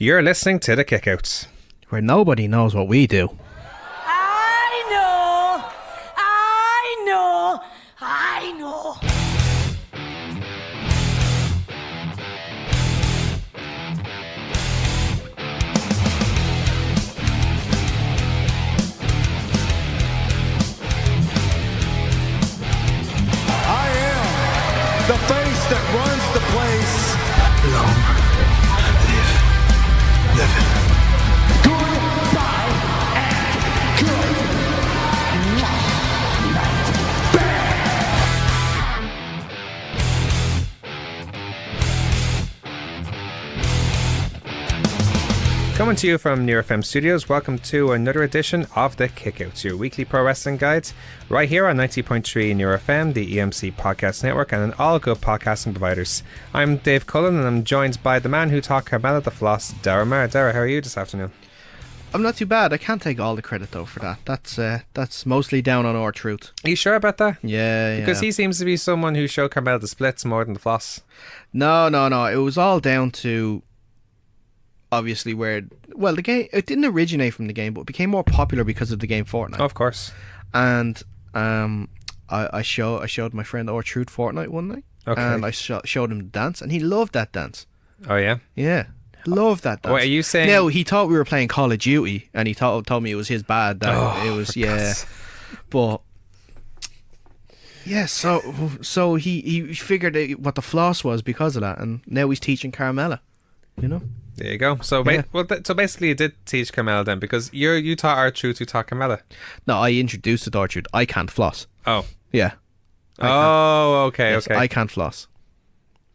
You're listening to The Kickouts, where nobody knows what we do. I know. I am the face that runs the place. Long live living. Goodbye and good night. Coming to you from Near FM Studios, welcome to another edition of The Kickouts, your weekly pro wrestling guide, right here on 90.3 Near FM, the EMC Podcast Network, and on all good podcasting providers. I'm Dave Cullen, and I'm joined by the man who taught Carmella the floss, Daragh Maher. Daragh, how are you this afternoon? I'm not too bad. I can't take all the credit though for that. That's mostly down on our truth. Are you sure about that? Yeah. Because he seems to be someone who showed Carmella the splits more than the floss. No. It was all down to obviously the game. It didn't originate from the game, but it became more popular because of the game Fortnite. Of course. And I showed my friend R-Truth Fortnite one night, and I showed him the dance, and he loved that dance. Oh yeah. Yeah. Loved that dance. What are you saying? No, he thought we were playing Call of Duty, and he told me it was his bad. That it was but yeah. So he figured out what the floss was because of that, and now he's teaching Carmella. You know. There you go. So so basically, you did teach Carmella then, because you taught R-Truth, you taught Carmella. No, I introduced it to R-Truth. I can't floss. Oh. Yeah. Okay. Yes, okay. I can't floss.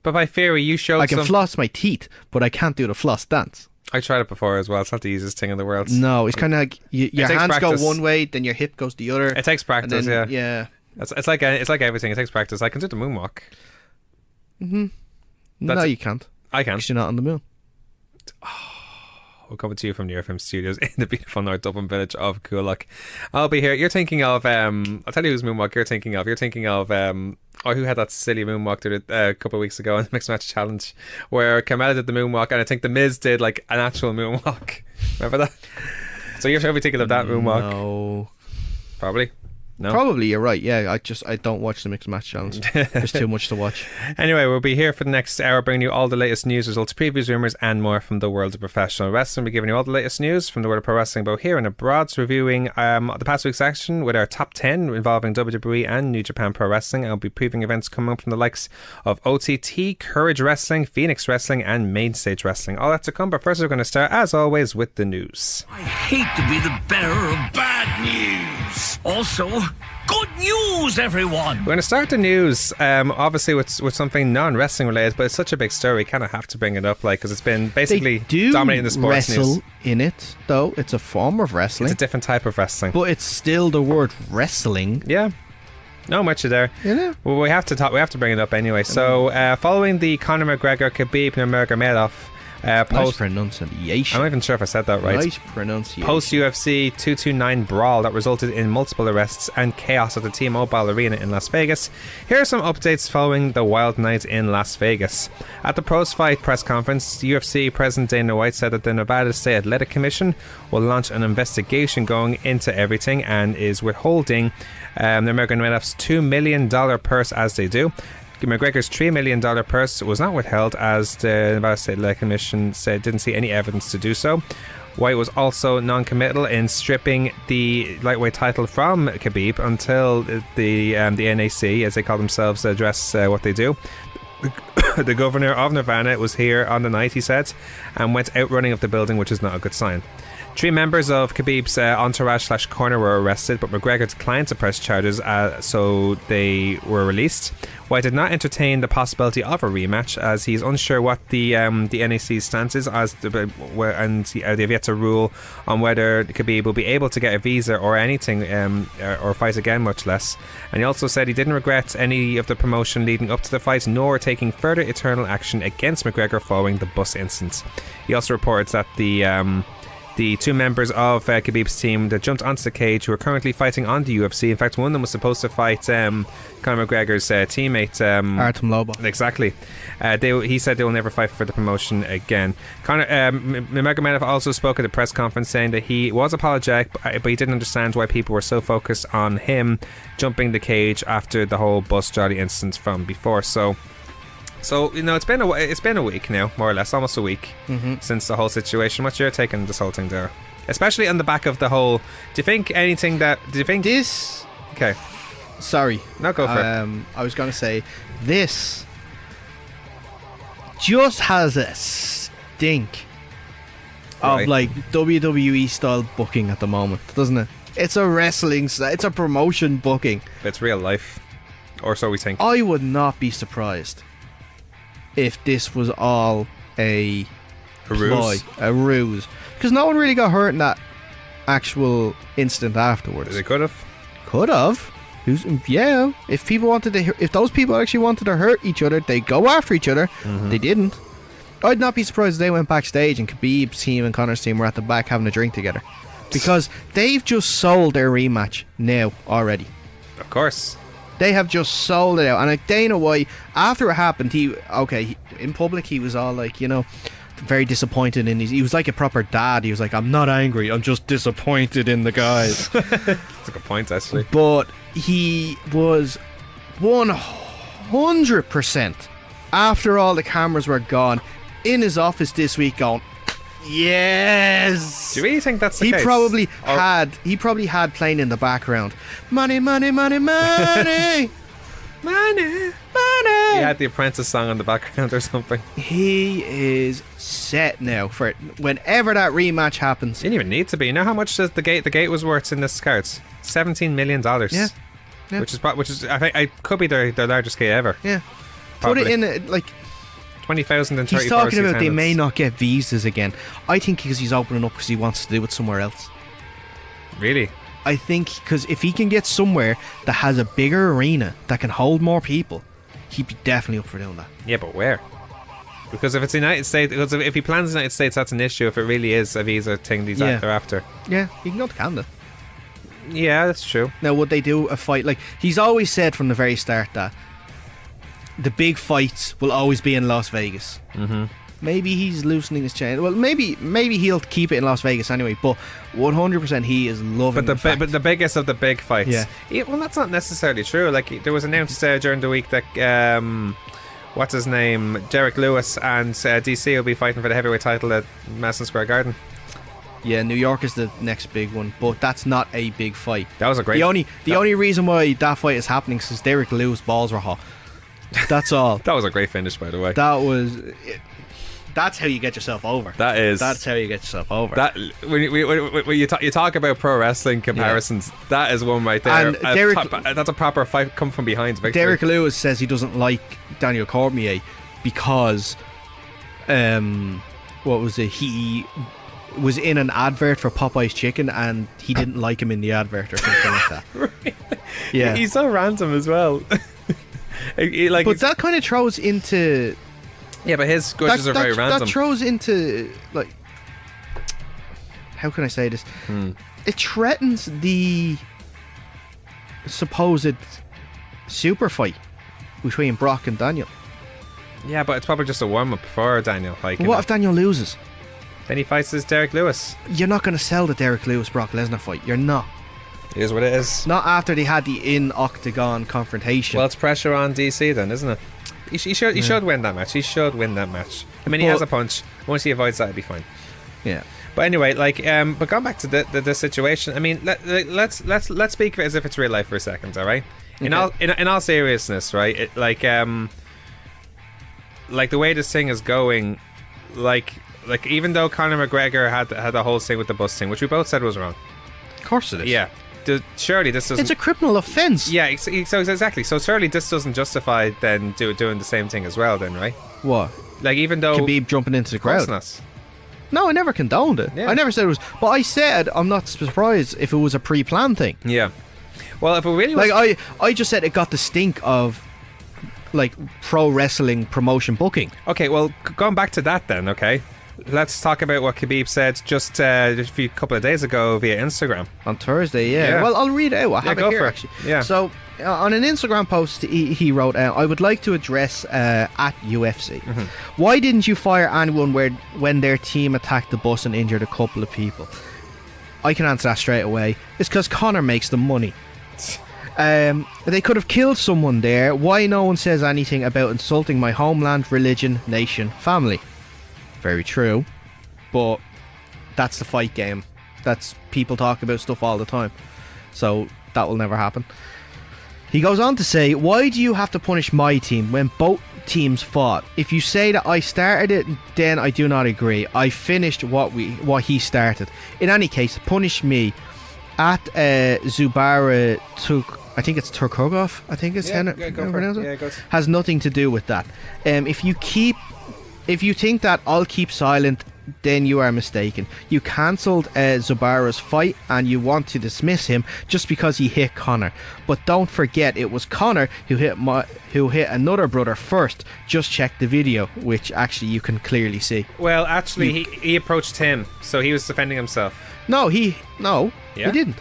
But by theory, you showed I can floss my teeth, but I can't do the floss dance. I tried it before as well. It's not the easiest thing in the world. No, it's kind of like your hands practice. go one way, then your hip goes the other. It takes practice, then, yeah. It's like everything. It takes practice. I can do the moonwalk. No, you can't. I can. Because you're not on the moon. We're coming to you from the FM Studios in the beautiful North Dublin village of Coolock. I'll be here. You're thinking of I'll tell you whose moonwalk you're thinking of. You're thinking of who had that silly moonwalk a couple of weeks ago in the Mixed Match Challenge, where Carmella did the moonwalk, and I think the Miz did like an actual moonwalk. Remember that? So you're probably thinking of that moonwalk. No. Probably. No? Probably, you're right. Yeah, I don't watch the Mixed Match Challenge. There's too much to watch. Anyway, we'll be here for the next hour, bringing you all the latest news, results, previews, rumours, and more from the world of professional wrestling. We'll be giving you all the latest news from the world of pro wrestling, both here and abroad. So reviewing the past week's action with our top 10 involving WWE and New Japan Pro Wrestling. I'll be previewing events coming up from the likes of OTT, Courage Wrestling, Phoenix Wrestling, and Mainstage Wrestling. All that to come, but first we're going to start, as always, with the news. I hate to be the bearer of bad news. Also, good news, everyone! We're going to start the news, obviously with something non-wrestling related, but it's such a big story, we kind of have to bring it up, because it's been basically dominating the sports news. Wrestle in it, though. It's a form of wrestling. It's a different type of wrestling. But it's still the word wrestling. Yeah. No much there. Yeah. Well, we have to bring it up anyway. So, following the Conor McGregor Khabib Nurmagomedov nice pronunciation. I'm not even sure if I said that right. Nice pronunciation. Post UFC 229 brawl that resulted in multiple arrests and chaos at the T-Mobile Arena in Las Vegas. Here are some updates following the wild night in Las Vegas. At the post-fight press conference, UFC President Dana White said that the Nevada State Athletic Commission will launch an investigation going into everything and is withholding Nurmagomedov's $2 million purse as they do. McGregor's $3 million purse was not withheld, as the Nevada State Athletic Commission said didn't see any evidence to do so. White was also non-committal in stripping the lightweight title from Khabib until the NAC, as they call themselves, address what they do. The governor of Nevada was here on the night, he said, and went out running of the building, which is not a good sign. 3 members of Khabib's entourage/corner were arrested, but McGregor declined to press charges, so they were released. White did not entertain the possibility of a rematch, as he's unsure what the NAC's stance is, and they've yet to rule on whether Khabib will be able to get a visa or anything, or fight again, much less. And he also said he didn't regret any of the promotion leading up to the fight, nor taking further eternal action against McGregor following the bus incident. He also reports that the two members of Khabib's team that jumped onto the cage, who are currently fighting on the UFC. In fact, one of them was supposed to fight Conor McGregor's teammate Artem Lobo. Exactly. He said they will never fight for the promotion again. Magomedov also spoke at a press conference saying that he was apologetic, but he didn't understand why people were so focused on him jumping the cage after the whole Bus Jolly incident from before. So it's been a week now, more or less, almost a week since the whole situation. What's your take on this whole thing there? Especially on the back of the whole. Do you think this? Okay. Sorry. No, go for it. I was going to say this just has a stink of like WWE style booking at the moment, doesn't it? It's a promotion booking. It's real life, or so we think. I would not be surprised if this was all a ruse. Ruse. Because no one really got hurt in that actual incident afterwards. They could have. Could have. If those people actually wanted to hurt each other, they go after each other. They didn't. I'd not be surprised if they went backstage and Khabib's team and Conor's team were at the back having a drink together, because they've just sold their rematch now already. Of course. They have just sold it out. And Dana White, after it happened, in public he was all like, very disappointed in he was like a proper dad. He was like, I'm not angry, I'm just disappointed in the guys. That's a good point, actually. But he was 100%, after all the cameras were gone, in his office this week going, yes. Do you really think that's the case? He probably had playing in the background, money, money, money, money. Money, money. He had the Apprentice song on the background or something. He is set now for whenever that rematch happens. Didn't even need to be. You know how much the gate was worth in this cards? $17 million. Yeah. Which is I think could be their largest gate ever. Yeah. Probably. Put it in like 20,000 and 34 He's talking about attendance. they may not get visas again. I think because he's opening up because he wants to do it somewhere else. Really? I think because if he can get somewhere that has a bigger arena that can hold more people, he'd be definitely up for doing that. Yeah, but where? Because if it's the United States, because if he plans the United States, that's an issue. If it really is a visa thing they're after. Yeah, he can go to Canada. Yeah, that's true. Now, would they do a fight? Like, he's always said from the very start that the big fights will always be in Las Vegas. Maybe he's loosening his chain. Well, maybe he'll keep it in Las Vegas anyway. But 100% he is loving. But the biggest of the big fights. Yeah. Well, that's not necessarily true. Like, there was announced during the week that what's his name, Derek Lewis and DC will be fighting for the heavyweight title at Madison Square Garden. Yeah, New York is the next big one, but that's not a big fight. That was a great. The only reason why that fight is happening is because Derek Lewis' balls were hot. That's all. That was a great finish, by the way. That's how you get yourself over. That's how you get yourself over. That when you talk about pro wrestling comparisons, that is one right there. And that's a proper fight come from behind victory. Derek Lewis says he doesn't like Daniel Cormier because what was it? He was in an advert for Popeye's Chicken and he didn't like him in the advert or something like that. Really? Yeah, he's so random as well. But that kind of throws into. Yeah, but his grudges are very random. That throws into, like, how can I say this? It threatens the supposed super fight between Brock and Daniel. Yeah, but it's probably just a warm up for Daniel. Like, what if Daniel loses? Then he fights as Derek Lewis. You're not going to sell the Derek Lewis Brock Lesnar fight. You're not. It is what it is. Not after they had the in octagon confrontation. Well, it's pressure on DC then, isn't it? He should win that match. He should win that match. I mean, he has a punch. Once he avoids that, he'll be fine. Yeah. But anyway, like, but going back to the situation. I mean, let's speak of it as if it's real life for a second, all right? In all seriousness, right? Like the way this thing is going, like even though Conor McGregor had the whole thing with the bus thing, which we both said was wrong. Of course it is. Yeah. Surely this doesn't. It's a criminal offence. Yeah, so exactly. So surely this doesn't justify then doing the same thing as well, then, right? What? Like, even though Khabib jumping into the crowd. Not. No, I never condoned it. Yeah. I never said it was. But I said I'm not surprised if it was a pre-planned thing. Yeah. Well, if it really was, like I just said it got the stink of like pro wrestling promotion booking. Okay, well, going back to that then, okay. Let's talk about what Khabib said just a couple of days ago via Instagram. On Thursday, yeah. Well, I'll read it out. I have it here, actually. Yeah. So, on an Instagram post, he wrote, I would like to address at UFC. Why didn't you fire anyone when their team attacked the bus and injured a couple of people? I can answer that straight away. It's because Conor makes the money. They could have killed someone there. Why no one says anything about insulting my homeland, religion, nation, family? Very true, but that's the fight game. That's people talk about stuff all the time, so that will never happen. He goes on to say, why do you have to punish my team when both teams fought? If you say that I started it, then I do not agree. I finished what he started. In any case, punish me. At Zubara took, I think it's Turkogov, I think it's has nothing to do with that. If you think that I'll keep silent, then you are mistaken. You cancelled Zubara's fight and you want to dismiss him just because he hit Conor. But don't forget, it was Conor who hit another brother first. Just check the video, which actually you can clearly see. Well, actually, he approached him, so he was defending himself. No, he didn't.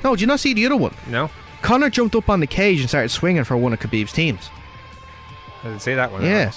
No, did you not see the other one? No. Conor jumped up on the cage and started swinging for one of Khabib's teams. I didn't see that one. Yeah.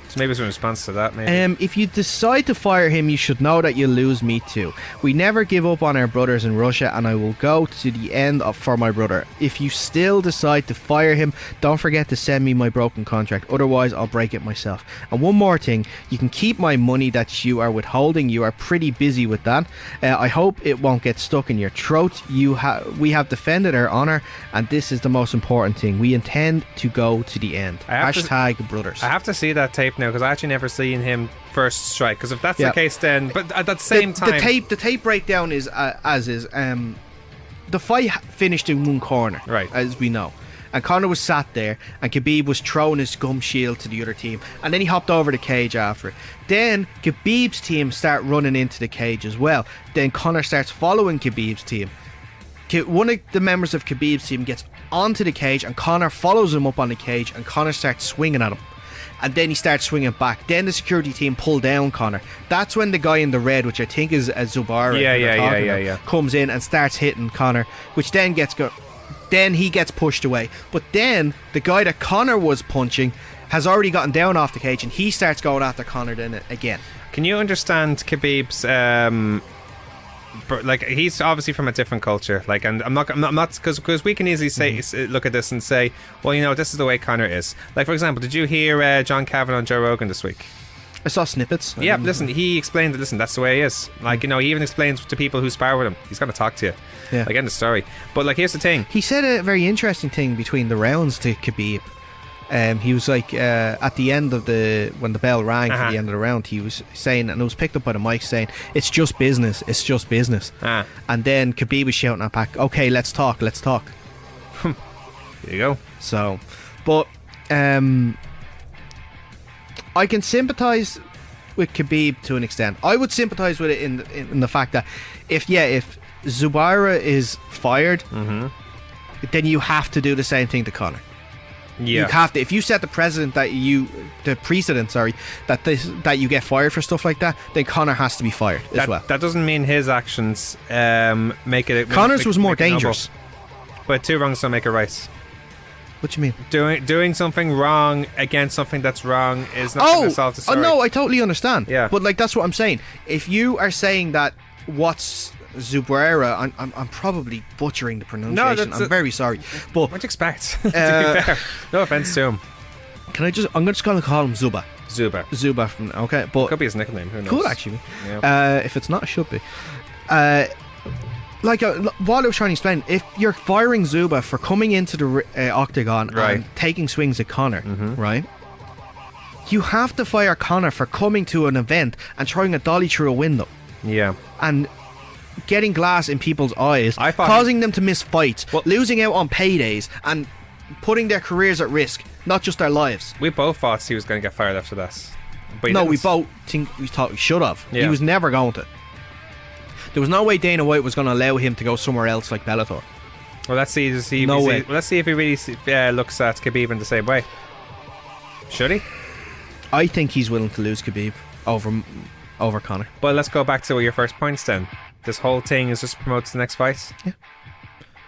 So maybe it's in response to that, maybe. If you decide to fire him, you should know that you'll lose me too. We never give up on our brothers in Russia, and I will go to the end for my brother. If you still decide to fire him, don't forget to send me my broken contract. Otherwise, I'll break it myself. And one more thing, you can keep my money that you are withholding. You are pretty busy with that. I hope it won't get stuck in your throat. We have defended our honour, and this is the most important thing. We intend to go to the end. Hashtag brothers. I have to see that tape now, because I actually never seen him first strike, because if that's the case, then but at that same time the tape breakdown is the fight finished in one corner, right, as we know, and Conor was sat there and Khabib was throwing his gum shield to the other team, and then he hopped over the cage after it. Then Khabib's team start running into the cage as well. Then Conor starts following Khabib's team. One of the members of Khabib's team gets onto the cage and Conor follows him up on the cage, and Conor starts swinging at him. And then he starts swinging back. Then the security team pull down Conor. That's when the guy in the red, which I think is Zubara, comes in and starts hitting Conor, which then then he gets pushed away. But then the guy that Conor was punching has already gotten down off the cage, and he starts going after Conor then again. Can you understand Khabib's like, he's obviously from a different culture, like, and I'm not because we can easily say look at this and say, well, you know, this is the way Conor is. Like, for example, did you hear John Cavan on Joe Rogan this week? I saw snippets. Yeah, listen, he explained that, listen, that's the way he is. Like, you know, he even explains to people who spar with him, he's going to talk to you. Yeah. Like, end of story. But, like, here's the thing. He said a very interesting thing between the rounds to Khabib. He was like, at the end of when the bell rang for the end of the round, he was saying, and it was picked up by the mic, saying, it's just business. And then Khabib was shouting at back, okay, let's talk. There you go. So, but I can sympathise with Khabib to an extent. I would sympathise with it in the fact that if Zubara is fired, then you have to do the same thing to Conor. Yeah. You have to. If you set the precedent that you get fired for stuff like that, then Conor has to be fired as well. That doesn't mean his actions make it. Connor's was more dangerous. But two wrongs don't make a right. What do you mean? Doing something wrong against something that's wrong is not going to solve the story. Oh no, I totally understand. Yeah. But like, that's what I'm saying. If you are saying that what's Zubara, I'm probably butchering the pronunciation. I'm very sorry. But what'd you expect? To be fair. No offense to him. I'm just gonna call him Zuba. Zuba from but could be his nickname. Who knows? Cool, actually. Yeah. If it's not, it should be. What I was trying to explain, if you're firing Zuba for coming into the octagon and taking swings at Conor, right? You have to fire Conor for coming to an event and throwing a dolly through a window. Yeah. And getting glass in people's eyes, causing them to miss fights, losing out on paydays, and putting their careers at risk, not just their lives. We both thought he was going to get fired after that. But no, we both thought he should have. Yeah. He was never going to. There was no way Dana White was going to allow him to go somewhere else like Bellator. Well, let's see. Let's see if he really looks at Khabib in the same way. Should he? I think he's willing to lose Khabib. over Conor. But let's go back to your first points then. This whole thing is just promotes the next fight. Yeah.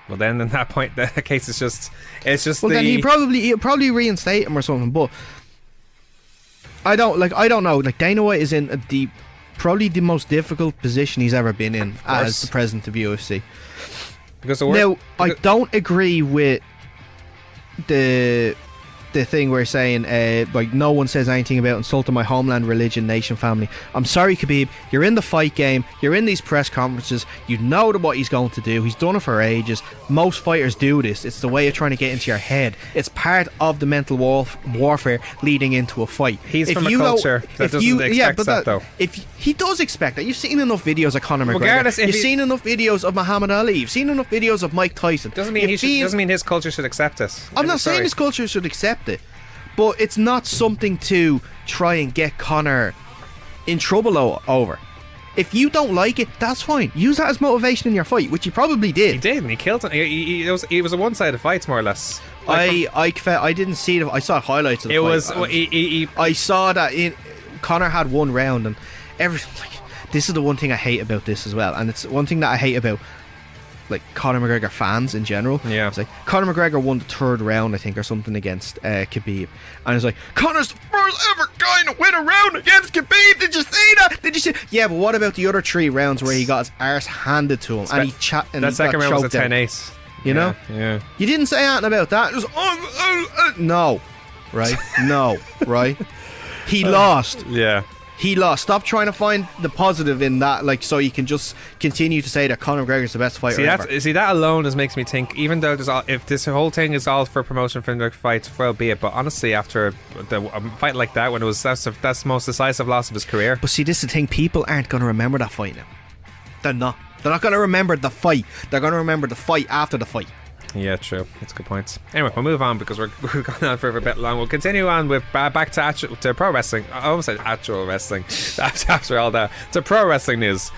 Well, then in that point, the case is just Well, then he'll probably reinstate him or something. But I don't know. Like, Dana White is in probably the most difficult position he's ever been in as the president of UFC. Because I don't agree with the thing we're saying, like, no one says anything about insulting my homeland, religion, nation, family. I'm sorry, Khabib, you're in the fight game, you're in these press conferences, you know what he's going to do, he's done it for ages. Most fighters do this. It's the way of trying to get into your head. It's part of the mental warfare leading into a fight. He's from a culture that doesn't expect that, though. If he does expect that, you've seen enough videos of Conor McGregor, you've seen enough videos of Muhammad Ali, you've seen enough videos of Mike Tyson. Doesn't mean his culture should accept this. I'm not saying his culture should accept it, but it's not something to try and get Conor in trouble over. If you don't like it, that's fine. Use that as motivation in your fight, which he probably did. He did, and he killed him. It was a one-sided fight, more or less. I didn't see it. I saw highlights of the fight. I saw that Conor had one round, and this is the one thing I hate about this as well, and it's one thing that I hate about, like, Conor McGregor fans in general. Yeah. It's like Conor McGregor won the third round, I think, or something against Khabib, and it's like, Conor's the first ever guy to win a round against Khabib. Did you see that? Did you see? Yeah, but what about the other 3 rounds where he got his arse handed to him and that second round was a 10-8. You know? Yeah. You didn't say anything about that. It was no, right? No, right? He lost. Yeah. He lost. Stop trying to find the positive in that, like, so you can just continue to say that Conor McGregor is the best fighter ever. See, that alone just makes me think, even though if this whole thing is all for promotion for the fight, well be it, but honestly, after a fight like that, when that's the most decisive loss of his career. But see, this is the thing, people aren't going to remember that fight now. They're not going to remember the fight. They're going to remember the fight after the fight. Yeah, true. That's a good point. Anyway, we'll move on because we've gone on for a bit long. We'll continue on with back to pro wrestling. I almost said actual wrestling. After all that, to pro wrestling news.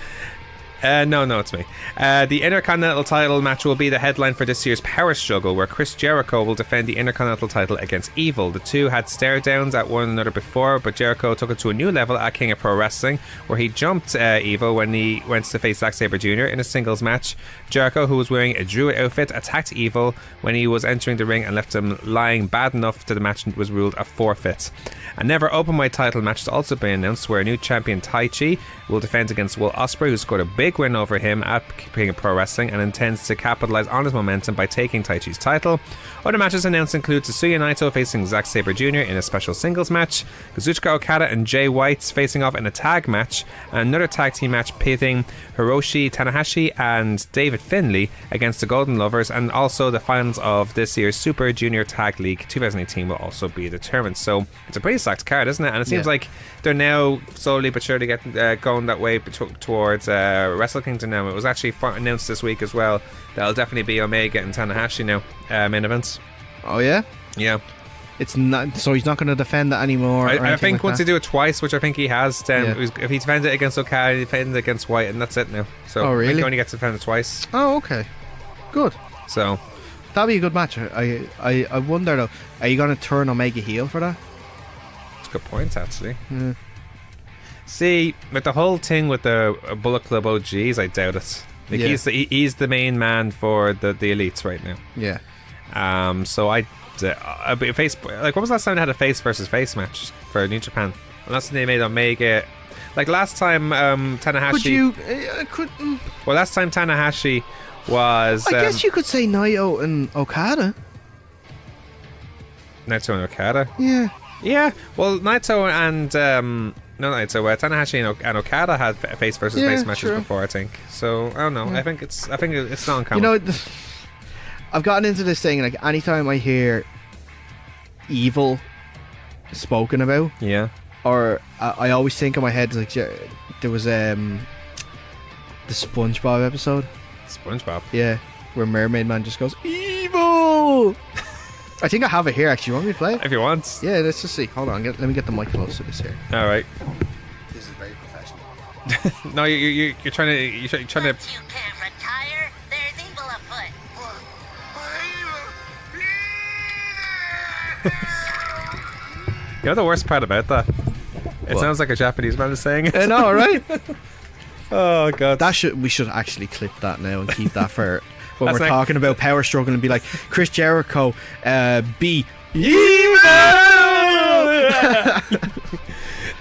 No, it's me. The Intercontinental title match will be the headline for this year's Power Struggle, where Chris Jericho will defend the Intercontinental title against Evil. The two had stare downs at one another before, but Jericho took it to a new level at King of Pro Wrestling, where he jumped Evil when he went to face Zack Sabre Jr. in a singles match. Jericho, who was wearing a Druid outfit, attacked Evil when he was entering the ring and left him lying bad enough to the match was ruled a forfeit. A never open weight title match has also been announced, where new champion Tai Chi will defend against Will Ospreay, who scored a big win over him at King of Pro Wrestling and intends to capitalize on his momentum by taking Tai Chi's title. Other matches announced include Tetsuya Naito facing Zack Sabre Jr. in a special singles match, Kazuchika Okada and Jay White facing off in a tag match, and another tag team match pitting Hiroshi Tanahashi and David Finlay against the Golden Lovers, and also the finals of this year's Super Junior Tag League 2018 will also be determined. So it's a pretty stacked card, isn't it? And it seems like they're now slowly but surely getting going that way towards Wrestle Kingdom now. It was actually announced this week as well that it'll definitely be Omega and Tanahashi now main events. Oh yeah? Yeah. It's not, so he's not going to defend that anymore. I think like once that? they do it twice, which I think he has, then if he defends it against Okada, he defends it against White, and that's it now. So really? I think he only gets to defend it twice. Oh, okay. Good. So that'll be a good match. I wonder though, are you going to turn Omega heel for that? That's a good point, actually. Yeah. See, with the whole thing with the Bullet Club OGs, I doubt it. Like he's the main man for the elites right now. Yeah. So I'd be a face. Like, when was the last time they had a face versus face match for New Japan? Unless they made Omega. Like last time, Tanahashi. Well, last time Tanahashi was. I guess you could say Naito and Okada. Naito and Okada. Yeah. Yeah. Well, Naito and Tanahashi and Okada had face versus face matches before, I think. So I don't know. Yeah. I think it's not uncommon. You know, I've gotten into this thing, like, anytime I hear Evil spoken about, or I always think in my head, like, there was the SpongeBob episode. SpongeBob? Yeah, where Mermaid Man just goes, Evil! I think I have it here, actually. You want me to play it? If you want. Yeah, let's just see. Hold on, let me get the mic close to this here. Alright. This is very professional. No, you're trying to... You can't retire. There's evil afoot. You know the worst part about that? It sounds like a Japanese man is saying it. I know, right? Oh god. We should actually clip that now and keep that for when That's we're like- talking about power struggle and be like Chris Jericho, be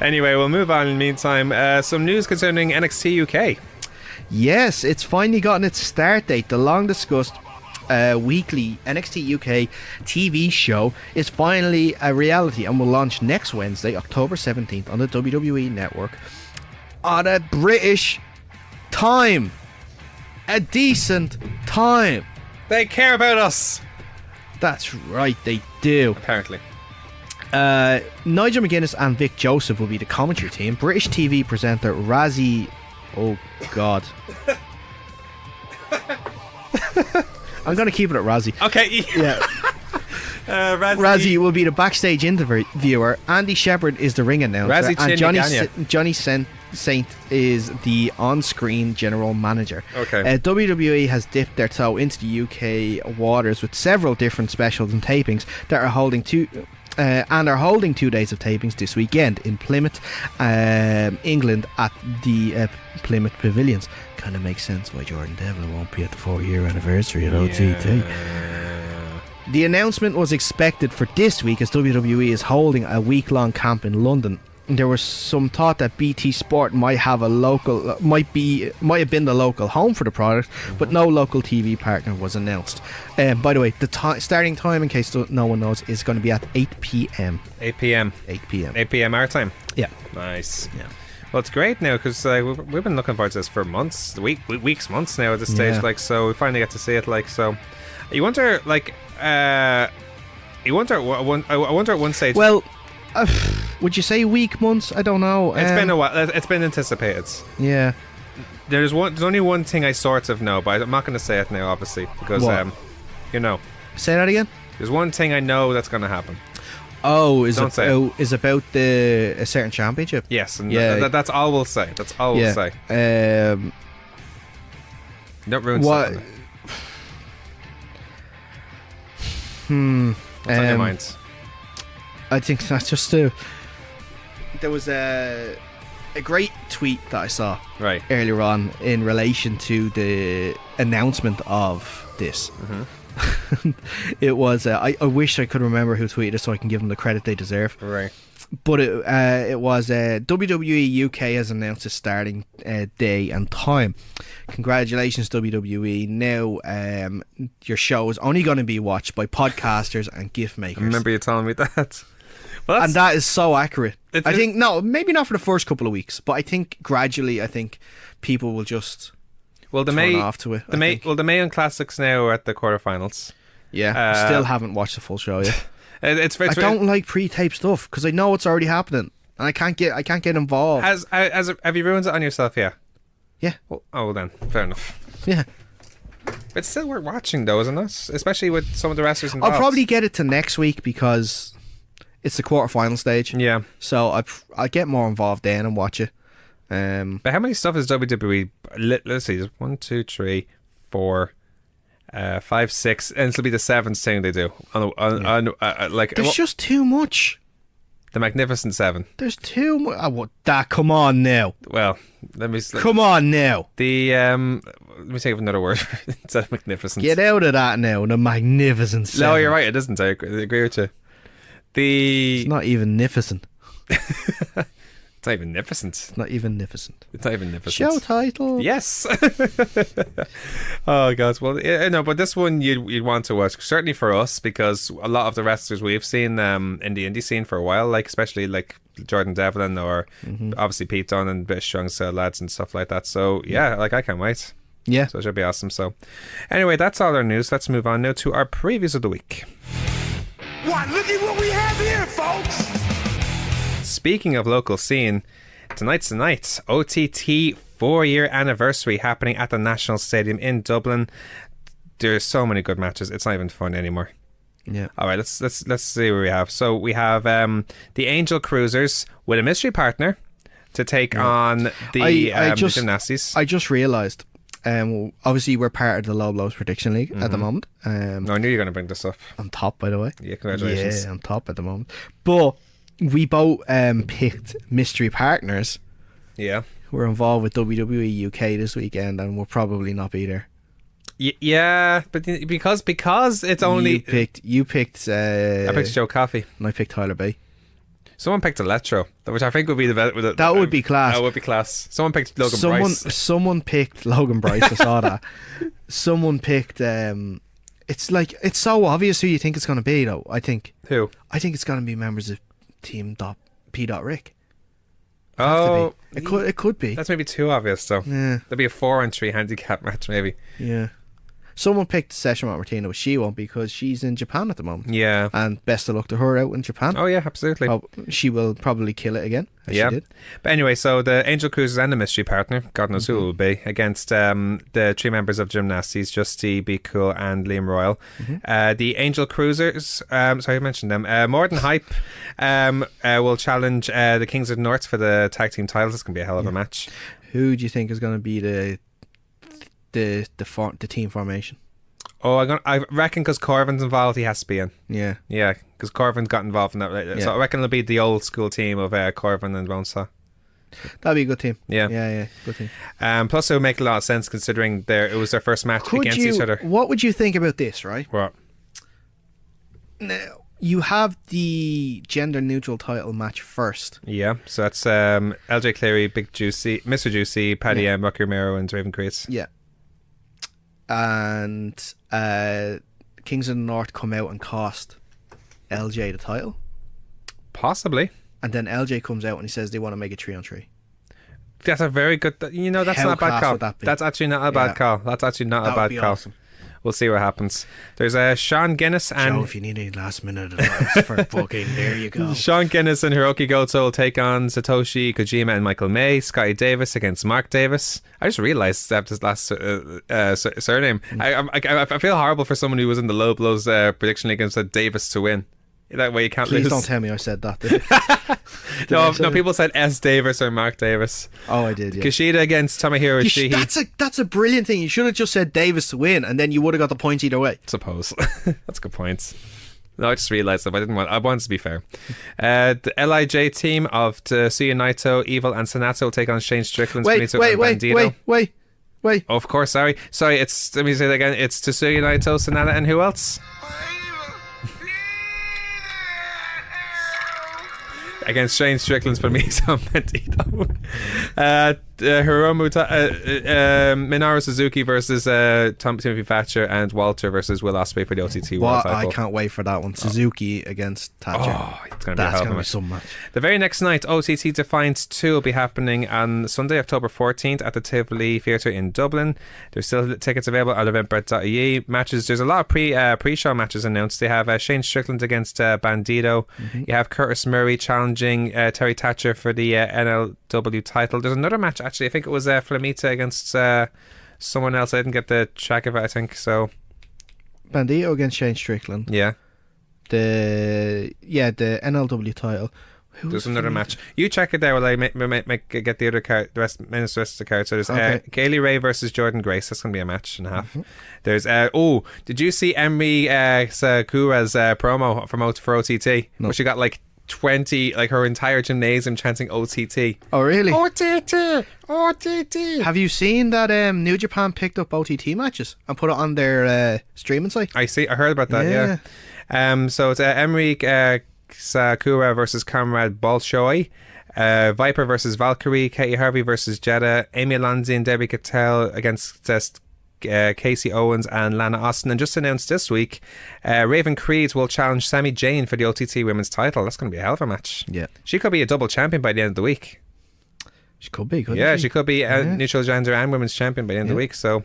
Anyway, we'll move on in the meantime. Some news concerning NXT UK. Yes, it's finally gotten its start date. The long discussed weekly NXT UK TV show is finally a reality and will launch next Wednesday, October 17th on the WWE network on a British time. A decent time. They care about us. That's right, they do. Apparently. Nigel McGuinness and Vic Joseph will be the commentary team. British TV presenter Razzie... Oh, God. I'm going to keep it at Razzie. Okay. Yeah. Razzie will be the backstage interviewer. Andy Shepherd is the ring announcer. Razzie and Johnny Saint is the on-screen general manager. Okay. WWE has dipped their toe into the UK waters with several different specials and tapings that are holding 2 days of tapings this weekend in Plymouth, England at the Plymouth Pavilions. Kind of makes sense why Jordan Devlin won't be at the 4-year anniversary at OTT. The announcement was expected for this week as WWE is holding a week-long camp in London. There was some thought that BT Sport might have been the local home for the product, but no local TV partner was announced. By the way, the starting time, in case no one knows, is going to be at 8 p.m. 8 p.m. 8 p.m. 8 p.m. our time. Yeah. Nice. Yeah. Well, it's great now because we've been looking forward to this for months, weeks, months now at this stage. Yeah. Like, so we finally get to see it. Like, so you wonder, like, I wonder at one stage. Well, would you say week, months? I don't know. It's been a while. It's been anticipated. Yeah. There's only one thing I sort of know, but I'm not going to say it now, obviously, because What? Say that again. There's one thing I know that's going to happen. Oh, Don't say it. is about a certain championship? Yes, and Yeah. that's all we'll say. That's all we'll say. Don't ruin What? something. What's on your mind? I think that's just there was a great tweet that I saw Right. earlier on in relation to the announcement of this. It was I wish I could remember who tweeted it so I can give them the credit they deserve. Right. But it was WWE UK has announced its starting day and time. Congratulations, WWE. Now your show is only going to be watched by podcasters and gift makers. I remember you telling me that. Well, And that is so accurate. It- I think, no, maybe not for the first couple of weeks, but I think gradually, people will just turn off to it. The Mayan Classics now are at the quarterfinals. Yeah, still haven't watched the full show yet. I I don't like pre-tape stuff because I know it's already happening and I can't get involved. Have you ruined it on yourself? Yeah. Yeah, Well then, fair enough. yeah. It's still worth watching, though, isn't it? Especially with some of the wrestlers involved. I'll probably get it to next week because it's the quarterfinal stage. Yeah. So I'll get more involved then and watch it. But how many stuff is WWE? Let's see. There's 1, 2, 3, 4, 5, 6, and this will be the 7th thing they do. There's just too much. The Magnificent 7. There's too much. Come on now. Well, let me. Come on now. The let me think of another word instead of magnificent. Get out of that now. The Magnificent Seven. No, you're right. It isn't. I agree with you. It's not even Nificent. It's not even Nificent. It's not even Nificent. It's not even Nificent. Show title. Yes. Oh god. Well, no, but this one you'd want to watch, certainly for us, because a lot of the wrestlers we've seen in the indie scene for a while, like especially like Jordan Devlin or obviously Pete Dunne and British Strong lads and stuff like that. So yeah, like I can't wait. Yeah. So it should be awesome. So anyway, that's all our news. Let's move on now to our previews of the week. What? Look at what we have here, folks. Speaking of local scene, tonight's the night. OTT 4-year anniversary happening at the National Stadium in Dublin. There's so many good matches. It's not even fun anymore. Yeah. All right, let's see what we have. So we have the Angel Cruisers with a mystery partner to take on the Gymnasties. I just realised. Obviously, we're part of the Low Blows Prediction League at the moment. No, I knew you were going to bring this up. I'm top, by the way. Yeah, congratulations. Yeah, I'm top at the moment. But we both picked mystery partners Yeah. who are involved with WWE UK this weekend, and we'll probably not be there. Yeah, but because it's only... You picked I picked Joe Coffey. and I picked Tyler Bay. Someone picked Electro, which I think would be the best. That would be class. That would be class. Someone picked Logan Bryce. Someone picked Logan Bryce. I saw that. Someone picked. It's like it's so obvious who you think it's going to be, though. I think Who? it's going to be members of Team P. Rick. Oh, It could be. that's maybe too obvious, though. Yeah. There'll be a 4-on-3 handicap match, maybe. Yeah. Someone picked Session Martina, but she won't because she's in Japan at the moment. Yeah. And best of luck to her out in Japan. Oh, yeah, absolutely. Oh, she will probably kill it again. As Yeah. she did. But anyway, so the Angel Cruisers and the mystery partner, God knows who it will be, against the 3 members of Gymnasties, Justy, Be Cool, and Liam Royal. The Angel Cruisers, sorry, I mentioned them. More Than Hype will challenge the Kings of the North for the tag team titles. It's going to be a hell of a match. Who do you think is going to be the team formation? Oh, I reckon because Corvin's involved, he has to be in. Yeah. Yeah, because Corvin got involved in that. Right? Yeah. So I reckon it'll be the old school team of Corvin and Bonesaw. That'd be a good team. Yeah. Yeah, good team. Plus, it would make a lot of sense considering it was their first match against each other. What would you think about this, right? What? Now, you have the gender neutral title match first. Yeah, so that's LJ Cleary, Big Juicy, Mr. Juicy, Paddy M, Rocky Romero, and Raven Creates. Yeah. And Kings of the North come out and cost LJ the title. Possibly. And then LJ comes out and he says they want to make it 3-on-3. That's a very good... That's How not a bad class call. would that be? That's actually not a bad call. That's actually not That a would bad be call. awesome. We'll see what happens. There's Sean Guinness and... Joe, if you need any last minute advice for booking, there you go. Sean Guinness and Hiroki Goto will take on Satoshi Kojima and Michael May. Scotty Davis against Mark Davis. I just realised that his last surname. I feel horrible for someone who was in the Low Blows prediction league and said Davis to win. That way you can't Please lose. don't tell me I said that. No, people said S. Davis or Mark Davis. Oh, I did, yeah. Kushida against Tomohiro Ishii. That's a brilliant thing. You should have just said Davis to win, and then you would have got the points either way. Suppose. That's a good point. No, I just realised that. I wanted to be fair. The LIJ team of Tetsuya Naito, Evil, and Sanato will take on Shane Strickland, Benito, and Bandito. Wait. Oh, of course, sorry. Let me say that again. It's Tetsuya Naito, Sanada, and who else? Against Shane Strickland's Benito and Bandito. Hiromu Minoru Suzuki versus Timothy Thatcher, and Walter versus Will Ospreay for the OTT World title. I can't wait for that one. Suzuki against Thatcher. Oh, it's going to be so much. The very next night, OTT Defiant 2 will be happening on Sunday, October 14th at the Tivoli Theatre in Dublin. There's still tickets available at eventbrite.ie. Matches, there's a lot of pre-show matches announced. They have Shane Strickland against Bandito. You have Curtis Murray challenging Terry Thatcher for the NLW title. There's another match, actually. I think it was Flamita against someone else. I didn't get the track of it, I think. So Bandito against Shane Strickland. Yeah. The NLW title. There's another match. You check it there while I get the other card, the rest of the card. So there's Kaylee Ray versus Jordan Grace. That's going to be a match and a half. There's did you see Emery Sakura's promo for OTT? No. Where she got like 20, like her entire gymnasium chanting OTT. Oh, really? OTT. Have you seen that New Japan picked up OTT matches and put it on their streaming site? I heard about that. Yeah. So it's Emery Sakura versus Comrade Bolshoi, Viper versus Valkyrie, Katie Harvey versus Jeddah, Amy Alonzi and Debbie Cattell against Casey Owens and Lana Austin. And just announced this week, Raven Creed will challenge Sami Zayn for the OTT Women's title. That's going to be a hell of a match. Yeah. She could be a double champion by the end of the week. She could be, she could be neutral gender and women's champion by the end of the week. So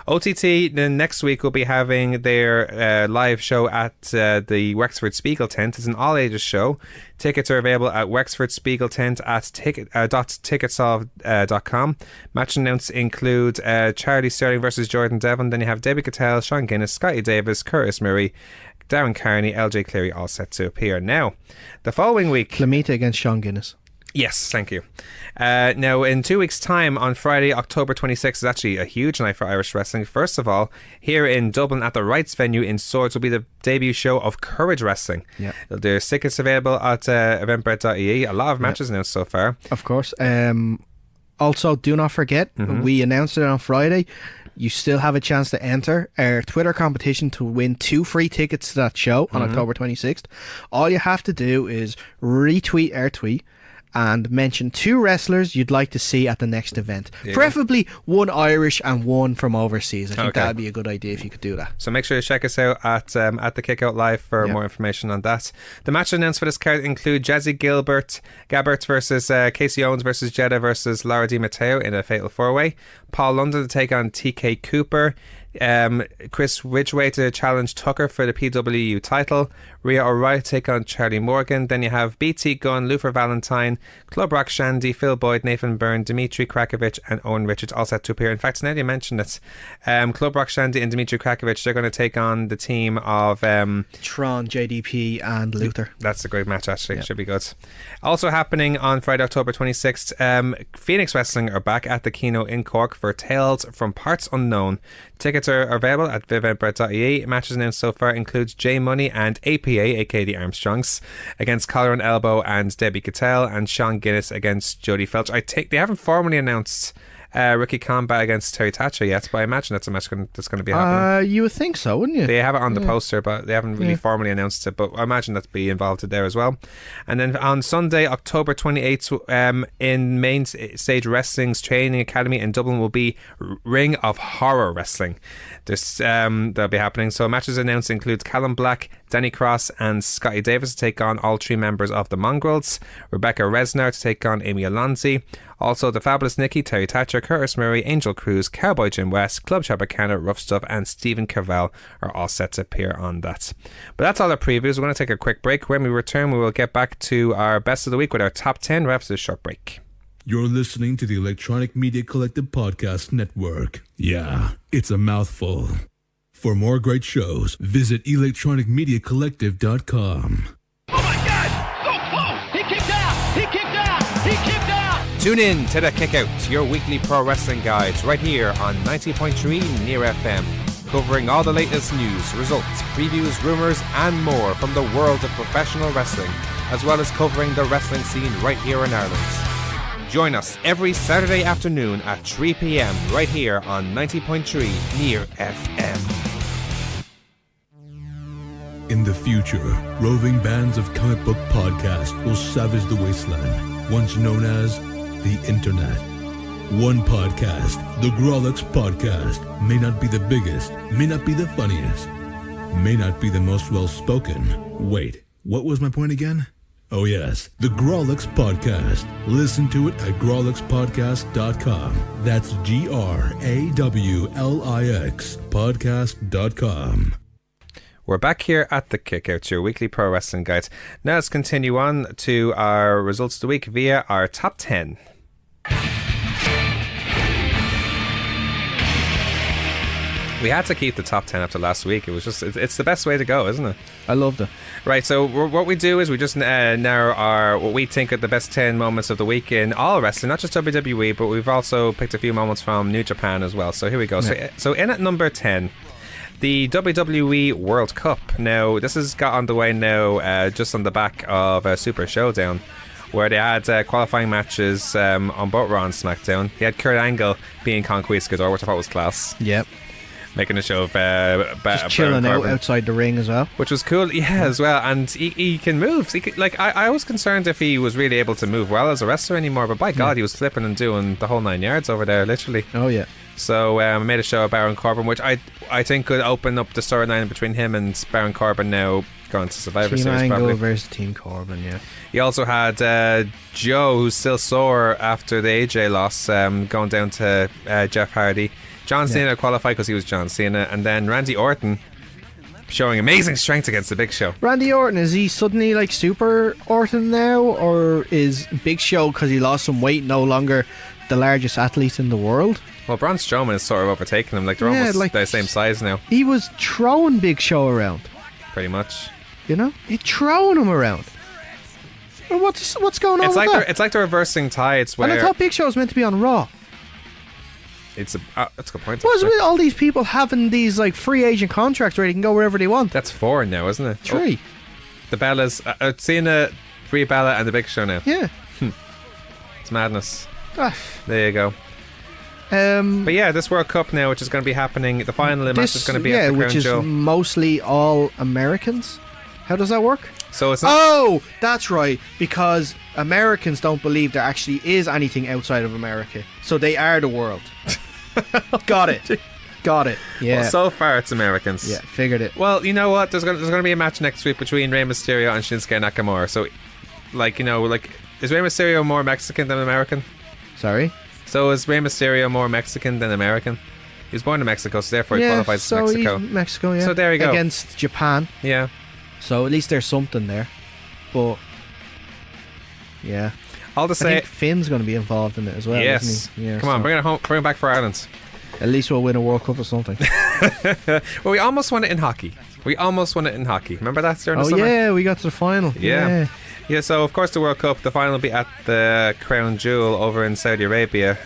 OTT then next week will be having their live show at the Wexford Spiegel tent. It's an all ages show. Tickets are available at Wexford Spiegel tent at ticketsolve.com. Match announced include Charlie Sterling versus Jordan Devon. Then you have Debbie Cattell, Sean Guinness, Scotty Davis, Curtis Murray, Darren Carney, LJ Cleary all set to appear. Now, the following week, Flamita against Sean Guinness. Yes, thank you. Now, in 2 weeks' time, on Friday, October 26th, is actually a huge night for Irish wrestling. First of all, here in Dublin at the Rights venue in Swords will be the debut show of Courage Wrestling. Yeah. There's tickets available at eventbrite.ie. A lot of matches announced so far. Of course. Also, do not forget, we announced it on Friday. You still have a chance to enter our Twitter competition to win 2 free tickets to that show on October 26th. All you have to do is retweet our tweet and mention 2 wrestlers you'd like to see at the next event. Yeah. Preferably one Irish and one from overseas. I think that'd be a good idea if you could do that. So make sure you check us out at the Kickout Live for more information on that. The match announced for this card include Jazzy Gabbert versus Casey Owens versus Jeddah versus Laura Di Matteo in a fatal 4-way. Paul London to take on TK Cooper. Chris Ridgway to challenge Tucker for the PWU title. Rhea O'Reilly take on Charlie Morgan. Then you have BT Gunn, Luther Valentine, Club Rock Shandy, Phil Boyd, Nathan Byrne, Dimitri Krakovic and Owen Richards all set to appear. In fact, now you mentioned it, Club Rock Shandy and Dimitri Krakovic, they're going to take on the team of Tron, JDP and Luther. That's a great match actually. Yep. Should be good. Also happening on Friday, October 26th, Phoenix Wrestling are back at the Kino in Cork for Tales from Parts Unknown. Tickets are available at eventbrite.ie. Matches announced so far includes Jay Money and APA, aka the Armstrongs, against Collar and Elbow and Debbie Cattell, and Sean Guinness against Jodie Felch. I think they haven't formally announced Ricky Combat against Terry Thatcher yet, but I imagine that's a match that's going to be happening. You would think so, wouldn't you? They have it on the poster, but they haven't really formally announced it, but I imagine that'll be involved there as well. And then on Sunday, October 28th, in Main Stage Wrestling's training academy in Dublin will be Ring of Horror Wrestling. That'll be happening. So matches announced includes Callum Black, Danny Cross and Scotty Davis to take on all 3 members of the Mongrels. Rebecca Resnar to take on Amy Alonzi. Also, the Fabulous Nikki, Terry Thatcher, Curtis Murray, Angel Cruz, Cowboy Jim West, Club Chabacana, Rough Stuff, and Stephen Cavell are all set to appear on that. But that's all our previews. We're going to take a quick break. When we return, we will get back to our best of the week with our top 10 right after this short break. You're listening to the Electronic Media Collective Podcast Network. Yeah, it's a mouthful. For more great shows, visit electronicmediacollective.com. Oh my God! So close! He kicked out! He kicked out! He kicked out! Tune in to The Kickout, your weekly pro wrestling guides, right here on 90.3 Near FM, covering all the latest news, results, previews, rumours, and more from the world of professional wrestling, as well as covering the wrestling scene right here in Ireland. Join us every Saturday afternoon at 3 p.m. right here on 90.3 Near FM. In the future, roving bands of comic book podcasts will savage the wasteland, once known as the Internet. One podcast, the Grawlix Podcast, may not be the biggest, may not be the funniest, may not be the most well-spoken. Wait, what was my point again? Oh yes, the Grawlix Podcast. Listen to it at grawlixpodcast.com. That's GRAWLIX podcast.com. We're back here at The Kickout, your weekly pro wrestling guide. Now let's continue on to our results of the week via our top 10. We had to keep the top 10 after last week. It was just, it's the best way to go, isn't it? I loved it. Right, so what we do is we just narrow what we think are the best 10 moments of the week in all wrestling, not just WWE, but we've also picked a few moments from New Japan as well. So here we go. Yeah. So in at number 10, the WWE World Cup. Now, this has got underway now just on the back of Super Showdown, where they had qualifying matches on both Raw and SmackDown. They had Kurt Angle being Conquistador, which I thought was class. Yep. Making a show of just chilling out outside the ring as well, which was cool. Yeah, as well. And he can move. I was concerned if he was really able to move well as a wrestler anymore, but by God, he was flipping and doing the whole 9 yards over there, literally. Oh yeah. So I made a show of Baron Corbin, which I think could open up the storyline between him and Baron Corbin now going to Survivor Team Series. Angle probably versus Team Corbin. Yeah. He also had Joe, who's still sore after the AJ loss, going down to Jeff Hardy. John Cena qualified because he was John Cena, and then Randy Orton showing amazing strength against the Big Show. Randy Orton, is he suddenly like Super Orton now, or is Big Show, because he lost some weight, no longer the largest athlete in the world? Well, Braun Strowman is sort of overtaking him. Like they're almost the same size now. He was throwing Big Show around. Pretty much. You know, he's throwing him around. What's going on It's with like that? it's like the reversing tides And I where thought Big Show was meant to be on Raw. that's a good point. What's actually. with all these people having these like free agent contracts where they can go wherever they want? That's 4 now, isn't it? 3. Oh, the Bellas, Cena, Brie Bella, and the Big Show now. Yeah. It's madness. Ah. There you go. But yeah, this World Cup now, which is going to be happening, the final match is going to be at the which Crown is Jewel. mostly all Americans. How does that work? So it's not. Oh, that's right. Because Americans don't believe there actually is anything outside of America, so they are the world. Got it. Yeah. Well, so far it's Americans. Yeah, figured it. Well, you know what? There's going to be a match next week between Rey Mysterio and Shinsuke Nakamura. So, is Rey Mysterio more Mexican than American? Sorry. So is Rey Mysterio more Mexican than American? He was born in Mexico, so therefore he qualifies so as Mexico. he's Mexico, yeah. So there you go. Against Japan. Yeah. So at least there's something there. But yeah. All to I say, think Finn's going to be involved in it as well. yes. Isn't he? Yeah, Come on, so bring it home. Bring it back for Ireland. at least we'll win a World Cup or something. Well, we almost won it in hockey. Remember that during the Oh summer? yeah, we got to the final. Yeah. Yeah, so of course the World Cup, the final will be at the Crown Jewel over in Saudi Arabia,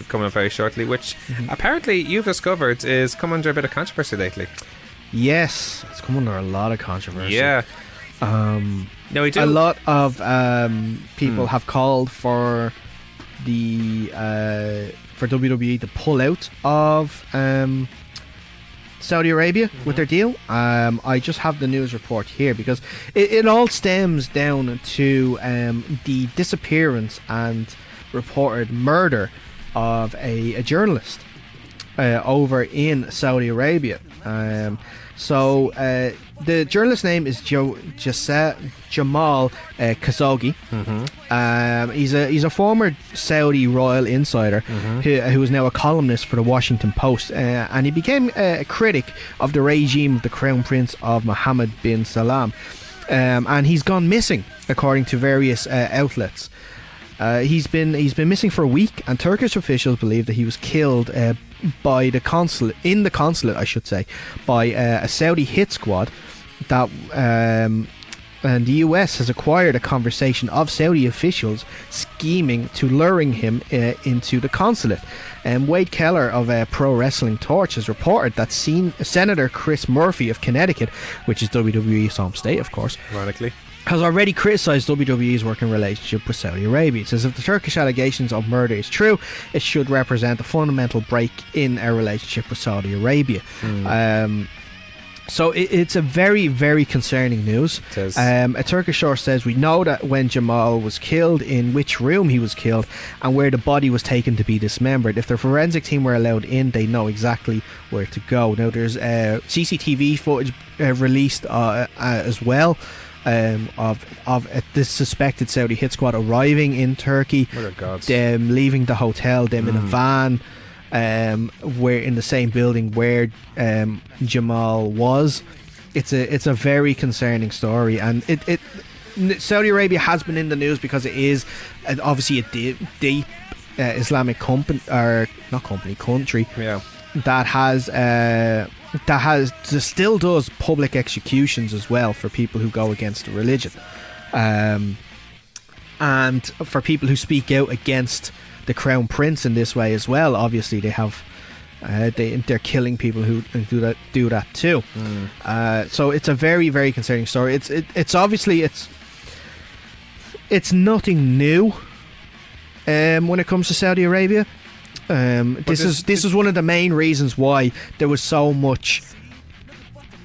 coming up very shortly, which apparently you've discovered is come under a bit of controversy lately. Yes, it's come under a lot of controversy. Yeah. No, we do. A lot of people have called for the for WWE to pull out of Saudi Arabia with their deal. I just have the news report here because it all stems down to the disappearance and reported murder of a journalist over in Saudi Arabia. So the journalist's name is Jamal Khashoggi. He's a former Saudi royal insider who is now a columnist for the Washington Post, and he became a critic of the regime of the Crown Prince of Mohammed bin Salman, and he's gone missing according to various outlets. He's been missing for a week, and Turkish officials believe that he was killed by the consulate, I should say, by a Saudi hit squad that and the US has acquired a conversation of Saudi officials scheming to luring him into the consulate. Wade Keller of Pro Wrestling Torch has reported that Senator Chris Murphy of Connecticut, which is WWE's home state, of course, Ironically. has already criticised WWE's working relationship with Saudi Arabia. It says if the Turkish allegations of murder is true, it should represent a fundamental break in our relationship with Saudi Arabia. So it's a very, very concerning news. It is. A Turkish source says we know that when Jamal was killed, in which room he was killed, and where the body was taken to be dismembered. If the forensic team were allowed in, they know exactly where to go. Now there's CCTV footage released as well. Of this suspected Saudi hit squad arriving in Turkey, them leaving the hotel, them in a van, where in the same building where Jamal was. It's a very concerning story, and it Saudi Arabia has been in the news because it is obviously a deep Islamic country that still does public executions as well for people who go against the religion, and for people who speak out against the Crown Prince in this way as well. Obviously they have they're killing people who do that too. So it's a very, very concerning story. It's obviously it's nothing new when it comes to Saudi Arabia. This is one of the main reasons why there was so much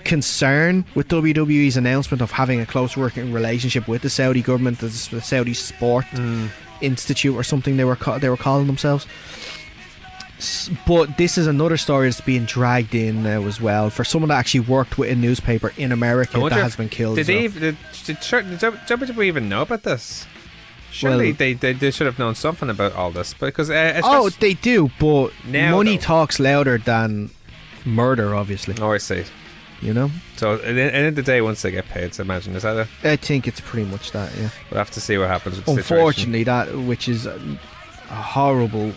concern with WWE's announcement of having a close working relationship with the Saudi government, the Saudi Sport Institute or something they were calling themselves. But this is another story that's being dragged in now as well for someone that actually worked with a newspaper in America that has been killed. Did WWE even know about this? Surely they should have known something about all this, because they do, but now, money talks louder than murder, obviously. Oh, I see. You know. So at the end of the day, once they get paid, I imagine, is that it? I think it's pretty much that. Yeah. We'll have to see what happens with the Unfortunately, which is a horrible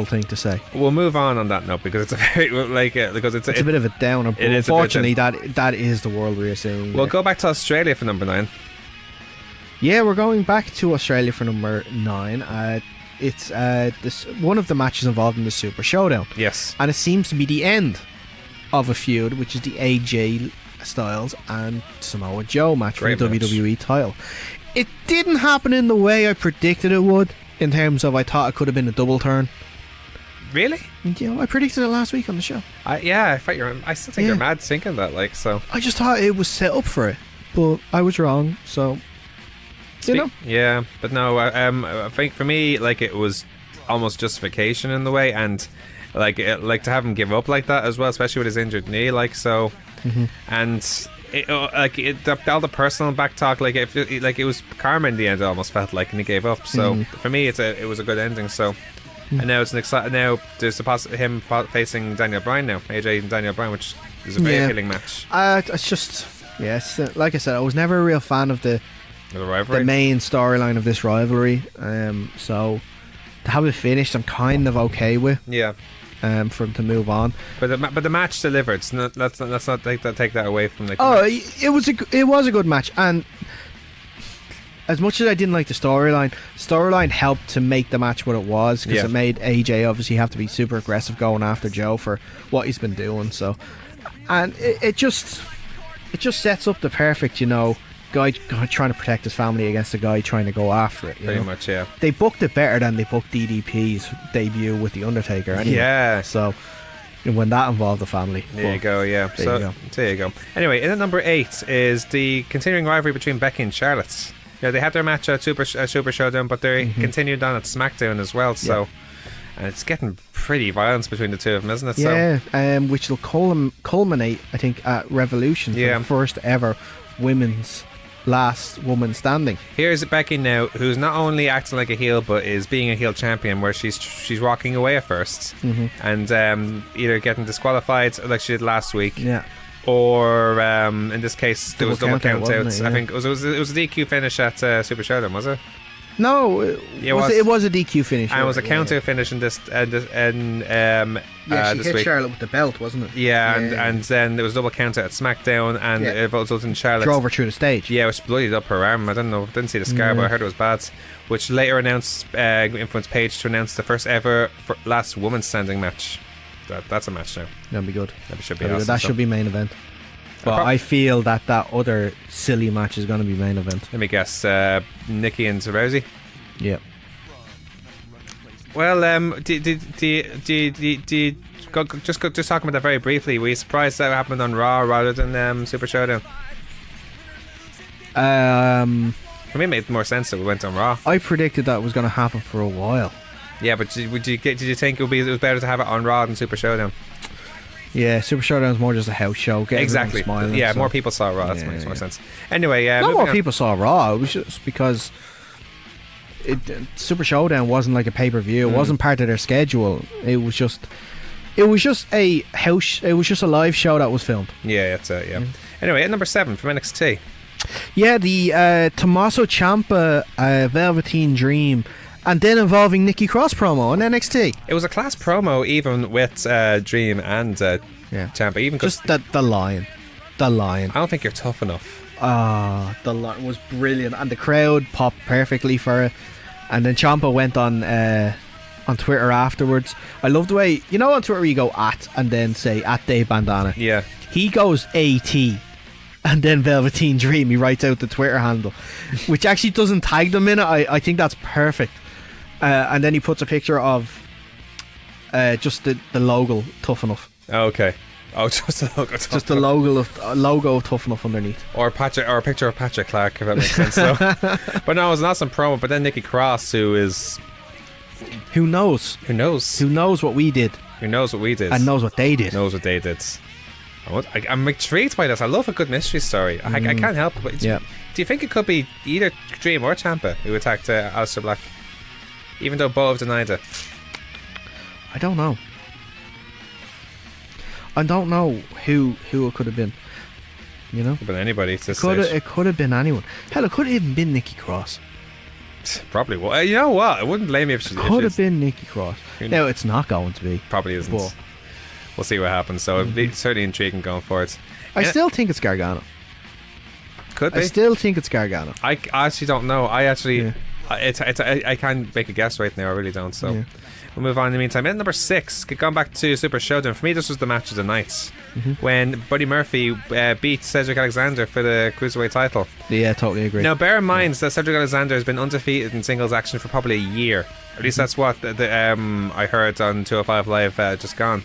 thing to say. We'll move on that note, because it's a very because it's a bit of a downer. But unfortunately, that is the world we are seeing. We'll go back to Australia for number 9. Yeah, we're going back to Australia for number 9. It's this one of the matches involved in the Super Showdown. Yes. And it seems to be the end of a feud, which is the AJ Styles and Samoa Joe match for the WWE title. It didn't happen in the way I predicted it would, in terms of I thought it could have been a double turn. Really? You know, I predicted it last week on the show. I still think you're mad thinking that, like, so. I just thought it was set up for it, but I was wrong, so... You know? Yeah, but no, I think for me, like, it was almost justification in the way, and like to have him give up like that as well, especially with his injured knee, like, so. And all the personal back talk, like, it was karma in the end. It almost felt like, and he gave up. So for me, it was a good ending. So, and now it's an exciting. Now there's him facing Daniel Bryan now, AJ and Daniel Bryan, which is a very appealing match. It's just like I said, I was never a real fan of the main storyline of this rivalry. So to have it finished, I'm kind of okay with. Yeah. For him to move on, but the match delivered. So let's not take that away from the. It was a good match, and as much as I didn't like the storyline helped to make the match what it was, because it made AJ obviously have to be super aggressive going after Joe for what he's been doing. So, and it just sets up the perfect, guy trying to protect his family against a guy trying to go after it. Pretty much, yeah. They booked it better than they booked DDP's debut with The Undertaker. Anyway. Yeah. So when that involved the family. There you go, yeah. There you go. Anyway, in at number 8 is the continuing rivalry between Becky and Charlotte. They had their match at Super Showdown, but they continued on at SmackDown as well. So, and it's getting pretty violent between the two of them, isn't it? Yeah. Which will culminate, I think, at Revolution for the first ever women's last woman standing. Here's Becky now, who's not only acting like a heel but is being a heel champion, where she's walking away at first and either getting disqualified like she did last week, or in this case there was double count outs. I think it was a DQ finish at Super Showdown, was it? No, it was a DQ finish. And it was a count out finish in this she this hit week. Charlotte with the belt, wasn't it? And then there was double count out at SmackDown, and it resulted in Charlotte drove her through the stage. Yeah, which bloodied up her arm. I didn't see the scar, but I heard it was bad. Which later influenced Paige to announce the first ever last woman standing match. That's a match now. That'd be good. That should be awesome. That should be main event. But I feel that other silly match is going to be main event. Let me guess, Nikki and Rousey. Yeah. Well, just talking about that very briefly. Were you surprised that happened on Raw rather than Super Showdown? For me, it made more sense that we went on Raw. I predicted that was going to happen for a while. Yeah, but did you think it was better to have it on Raw than Super Showdown? Yeah, Super Showdown is more just a house show. Exactly. Smiling, yeah, more people saw Raw. That makes more sense. Anyway, not more people saw Raw. It was just because Super Showdown wasn't like a pay-per-view. It wasn't part of their schedule. It was just a house. It was just a live show that was filmed. Yeah, that's it. Yeah. Anyway, at number 7 from NXT. Yeah, the Tommaso Ciampa Velveteen Dream. And then involving Nikki Cross promo on NXT. It was a class promo, even with Dream and Ciampa. Even just the line. I don't think you're tough enough. The line was brilliant, and the crowd popped perfectly for it. And then Ciampa went on Twitter afterwards. I love the way, on Twitter you go at and then say at Dave Bandana. Yeah. He goes AT. And then Velveteen Dream, he writes out the Twitter handle, which actually doesn't tag them in it. I think that's perfect. And then he puts a picture of just the logo Tough Enough. Okay. Oh, just the logo. Just the logo of Tough Enough underneath. Or a picture of Patrick Clark, if that makes sense. But no, it was an awesome promo. But then Nikki Cross, who knows what we did, and knows what they did. I'm intrigued by this. I love a good mystery story. I can't help it. But do you think it could be either Dream or Ciampa who attacked Aleister Black, even though both denied it? I don't know who it could have been. It could have been anybody. It could have been anyone. Hell, it could have even been Nikki Cross. Probably. Well, you know what? I wouldn't blame you if she could have been Nikki Cross. No, it's not going to be. Probably isn't. But we'll see what happens. So it'll be certainly intriguing going forward. I still think it's Gargano. Could be. I still think it's Gargano. I actually don't know. I can't make a guess right now. I really don't. So we'll move on in the meantime. In number 6, gone back to Super Showdown. For me, this was the match of the night when Buddy Murphy beat Cedric Alexander for the Cruiserweight title. Yeah, totally agree. Now, bear in mind that Cedric Alexander has been undefeated in singles action for probably a year. At least that's what I heard on 205 Live just gone.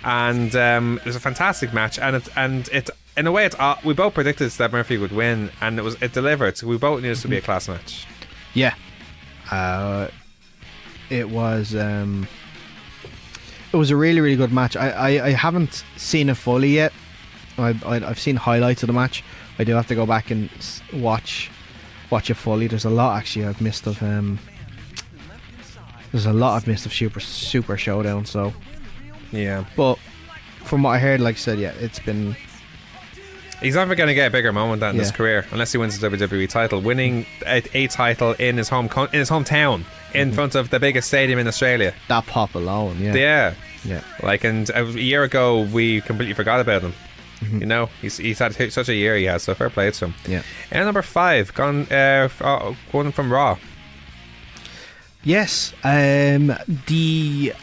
And it was a fantastic match, and it in a way we both predicted that Murphy would win, and it delivered. So we both knew this would be a class match. Yeah, it was a really, really good match. I haven't seen it fully yet. I've seen highlights of the match. I do have to go back and watch it fully. There's a lot actually I've missed of. There's a lot I've missed of Super Showdown. So yeah, but from what I heard, like I said, yeah, it's been. He's never going to get a bigger moment than in his career unless he wins the WWE title. Winning a title in his hometown in front of the biggest stadium in Australia. That pop alone, yeah. Like, and a year ago we completely forgot about him. You know, he's had such a year. He has, so fair play to him. Yeah. And number 5, going from Raw. Yes, the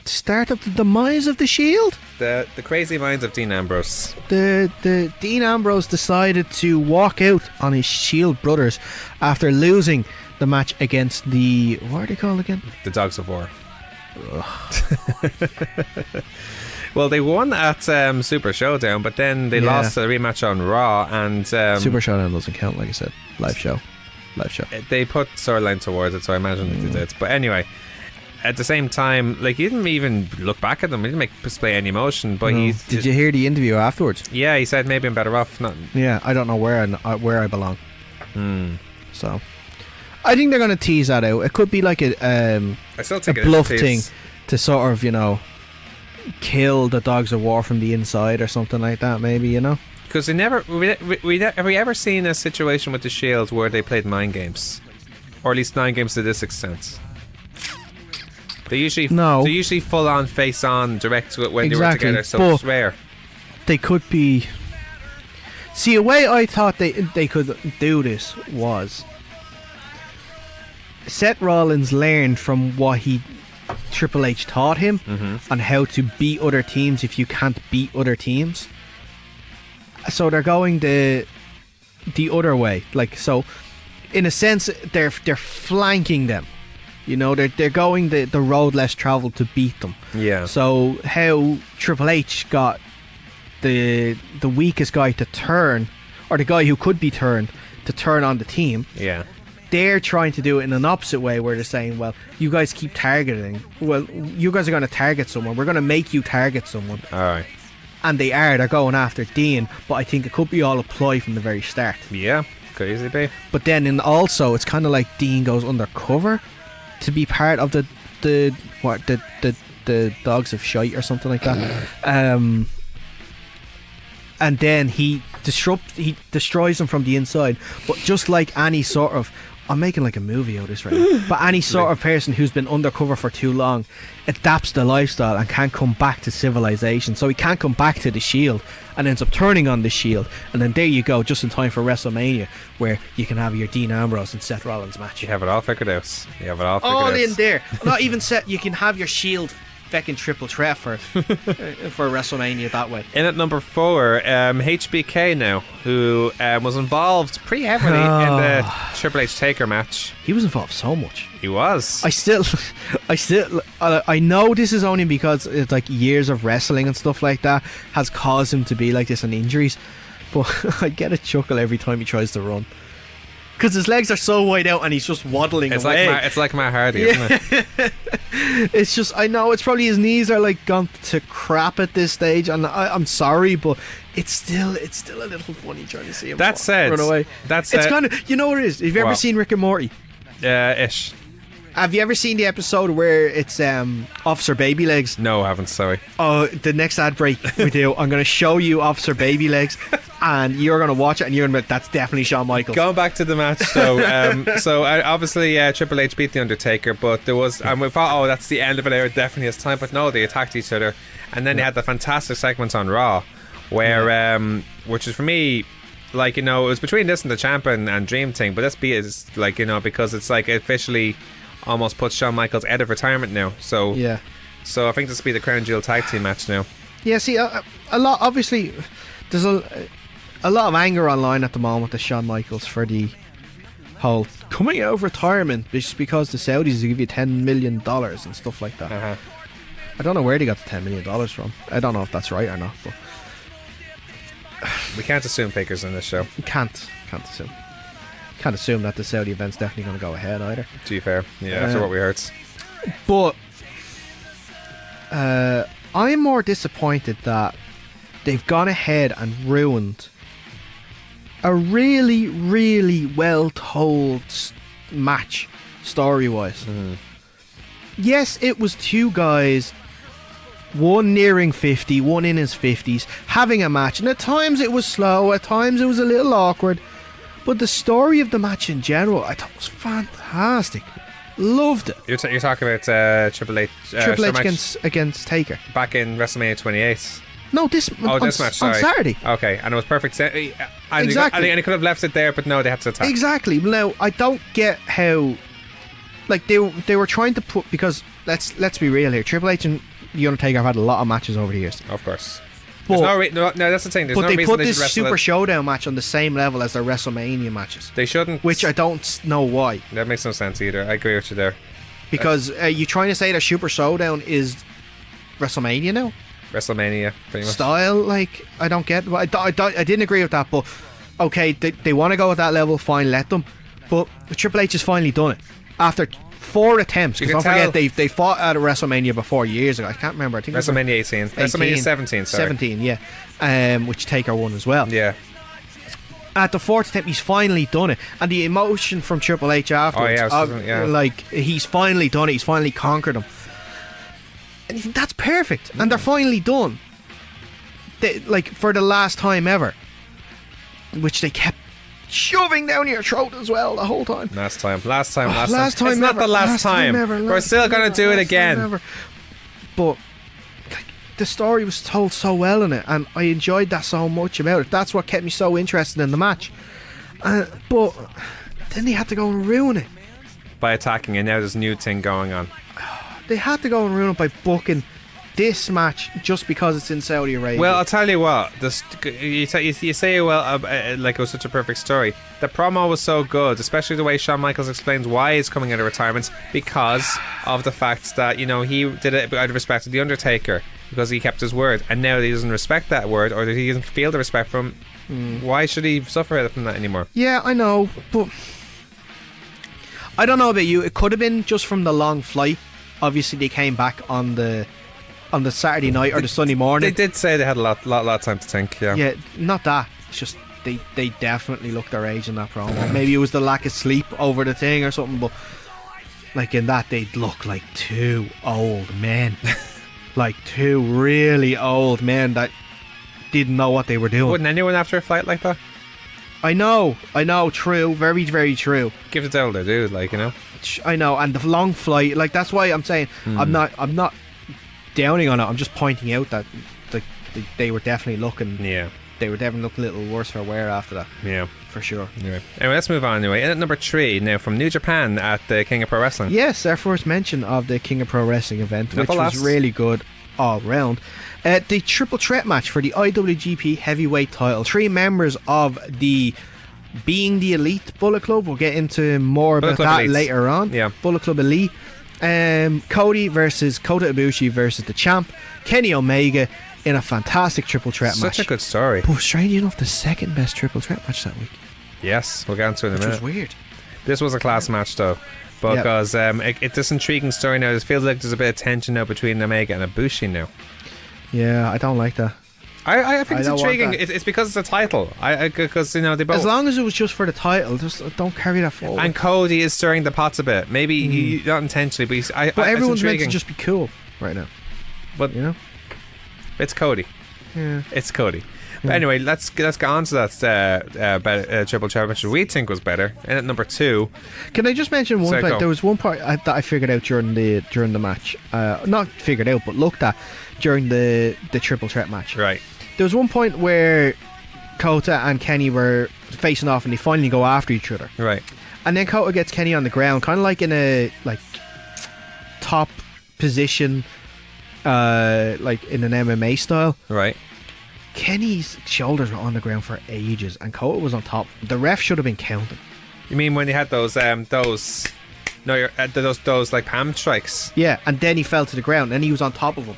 start of the demise of the Shield. The crazy minds of Dean Ambrose. The Dean Ambrose decided to walk out on his Shield brothers after losing the match against the, what are they called again? The Dogs of War. Well, they won at Super Showdown, but then they lost a rematch on Raw, and Super Showdown doesn't count, like I said. Live show. They put storyline towards it, so I imagine that they did. But anyway, at the same time, like, he didn't even look back at them. He didn't display any emotion. But did you hear the interview afterwards? Yeah, he said maybe I'm better off. Yeah, I don't know where I belong. So I think they're going to tease that out. It could be like a bluff thing to sort of, you know, kill the Dogs of War from the inside or something like that. Maybe, you know. Because have we ever seen a situation with the Shield where they played mind games, or at least 9 games to this extent? They usually full on, face on, direct when they were together. So it's rare. They could be. See, a way I thought they could do this was Seth Rollins learned from what Triple H taught him on how to beat other teams if you can't beat other teams. So they're going the other way, like, so in a sense they're flanking them, you know, they're going the road less traveled to beat them. Yeah. So how Triple H got the weakest guy to turn, or the guy who could be turned to turn on the team. Yeah. They're trying to do it in an opposite way, where they're saying, well, you guys keep targeting. Well, you guys are going to target someone. We're going to make you target someone. All right. And they're going after Dean, but I think it could be all a ploy from the very start. Yeah, could easily be. But then also it's kind of like Dean goes undercover to be part of the Dogs of Shite or something like that. And then he destroys them from the inside. But just like any sort of, I'm making like a movie out of this right now, but any sort of person who's been undercover for too long adapts the lifestyle and can't come back to civilization. So he can't come back to the Shield and ends up turning on the Shield. And then there you go, just in time for WrestleMania, where you can have your Dean Ambrose and Seth Rollins match. You have it all figured out. All in there. Not even set. You can have your Shield fucking triple threat for WrestleMania that way. In at number 4, HBK now, who was involved pretty heavily in the Triple H Taker match. He was involved so much. He was. I know this is only because it's like years of wrestling and stuff like that has caused him to be like this and injuries, but I get a chuckle every time he tries to run. Because his legs are so wide out and he's just waddling away. It's like Matt Hardy, isn't it? It's just, I know it's probably his knees are like gone to crap at this stage, and I'm sorry, but it's still a little funny trying to see him run away. It's kind of, you know what it is? Have you ever seen Rick and Morty? Ish. Have you ever seen the episode where it's Officer Baby Legs? No, I haven't, sorry. Oh, the next ad break we do, I'm going to show you Officer Baby Legs, and you're going to watch it, and you're going to be like, that's definitely Shawn Michaels. Going back to the match, so obviously Triple H beat The Undertaker, but there was, and we thought, that's the end of it, it definitely has time, but no, they attacked each other, and then they had the fantastic segments on Raw, where, which is for me, like, you know, it was between this and the champion and Dream thing, but this is like, you know, because it's like officially almost puts Shawn Michaels out of retirement now. So Yeah. So I think this will be the crown jewel tag team match now. Yeah, see, a lot, obviously, there's a lot of anger online at the moment to Shawn Michaels for the whole coming out of retirement just because the Saudis will give you $10 million and stuff like that. Uh-huh. I don't know where they got the $10 million from. I don't know if that's right or not, but We can't assume figures in this show. can't assume. Can't assume that the Saudi event's definitely going to go ahead either. To be fair, yeah, after what we heard. But I'm more disappointed that they've gone ahead and ruined a really, really well told match story-wise. Yes, it was two guys, one nearing 50, one in his 50s, having a match, and at times it was slow, at times it was a little awkward, but the story of the match in general I thought was fantastic. Loved it. You're talking about Triple H. Triple H match against Taker. back in WrestleMania 28. No, this This match, sorry. on Saturday. Okay, and it was perfect. And Exactly. and they could have left it there, but no, they had to attack. Exactly. Now I don't get how, like they were trying to put, because let's be real here. Triple H and The Undertaker have had a lot of matches over the years, Of course. but No, that's the thing. There's but no they reason put they this should wrestle Super it. Showdown match on the same level as their WrestleMania matches, They shouldn't. which I don't know why. That makes no sense either. I agree with you there. Because you trying to say that Super Showdown is WrestleMania now WrestleMania, pretty much. style? Like, I don't get. I didn't agree with that, but okay, they want to go at that level, fine, let them. But Triple H has finally done it after 4 attempts. You Because can don't forget tell- they fought at a WrestleMania before years ago. I can't remember. I think it was WrestleMania 18. WrestleMania 17, sorry. 17, yeah. Which Taker won as well. Yeah. At the 4th attempt, he's finally done it, and the emotion from Triple H afterwards, Oh, yeah. like he's finally done it. He's finally conquered him, and you think that's perfect. And they're finally done. Like for the last time ever, which they kept shoving down your throat as well the whole time. Last time. Last It's time not ever, the last time. ever, We're last still time going ever, to do it last time again. ever. But like, the story was told so well in it, and I enjoyed that so much about it. That's what kept me so interested in the match. But then they had to go and ruin it. By attacking, and now there's a new thing going on. They had to go and ruin it by booking this match just because it's in Saudi Arabia. Well, I'll tell you what. You say, well, like it was such a perfect story. The promo was so good, especially the way Shawn Michaels explains why he's coming out of retirement, because of the fact that, you know, he did it out of respect to The Undertaker, because he kept his word, and now he doesn't respect that word, or that he doesn't feel the respect from. Why should he suffer from that anymore? Yeah, I know, but I don't know about you. It could have been just from the long flight. Obviously, they came back on the Saturday night or the Sunday morning. They did say they had a lot of time to think. Yeah. Yeah, not that. It's just they definitely looked their age in that promo. Maybe it was the lack of sleep over the thing or something, but like in that they'd look like 2 old men. Like 2 really old men that didn't know what they were doing. Wouldn't anyone after a fight like that? I know, true, very, very true. Give it to older dude, like, you know. I know, and the long flight, like that's why I'm saying I'm not downing on it. I'm just pointing out that they were definitely looking. Yeah. They were definitely looking a little worse for wear after that. Yeah. For sure. Anyway, let's move on anyway. In at number 3, now from New Japan at the King of Pro Wrestling. Yes, our first mention of the King of Pro Wrestling event, Not which the was last. really good all round. The triple threat match for the IWGP Heavyweight title. 3 members of the Being the Elite Bullet Club. We'll get into more Bullet about Club that Elites. later on. Yeah. Bullet Club Elite. Cody versus Kota Ibushi versus the champ Kenny Omega in a fantastic triple threat match. Such a good story. But strange enough, the second best triple threat match that week, Yes, we'll get into it in a which minute. was weird. This was a class match though, because it's this intriguing story now. It feels like there's a bit of tension now between Omega and Ibushi now. Yeah, I don't like that. I think I it's don't want intriguing. that. It's because it's a title. Because you know they both. As long as it was just for the title, just don't carry that forward. And Cody is stirring the pots a bit. Maybe he, not intentionally, but But everyone's it's meant intriguing. to just be cool right now. But You know? it's Cody. Yeah. It's Cody. But anyway, let's get on to that triple threat match we think was better. And at number 2, Can I just mention one Sorry, thing? go. There was one part that I figured out during the match. Not figured out, but looked at during the triple threat match. right? There was one point where Kota and Kenny were facing off, and they finally go after each other. Right. And then Kota gets Kenny on the ground, kind of like in a top position, like in an MMA style. Right. Kenny's shoulders were on the ground for ages, and Kota was on top. The ref should have been counting. You mean when they had those like palm strikes? Yeah, and then he fell to the ground, and he was on top of him.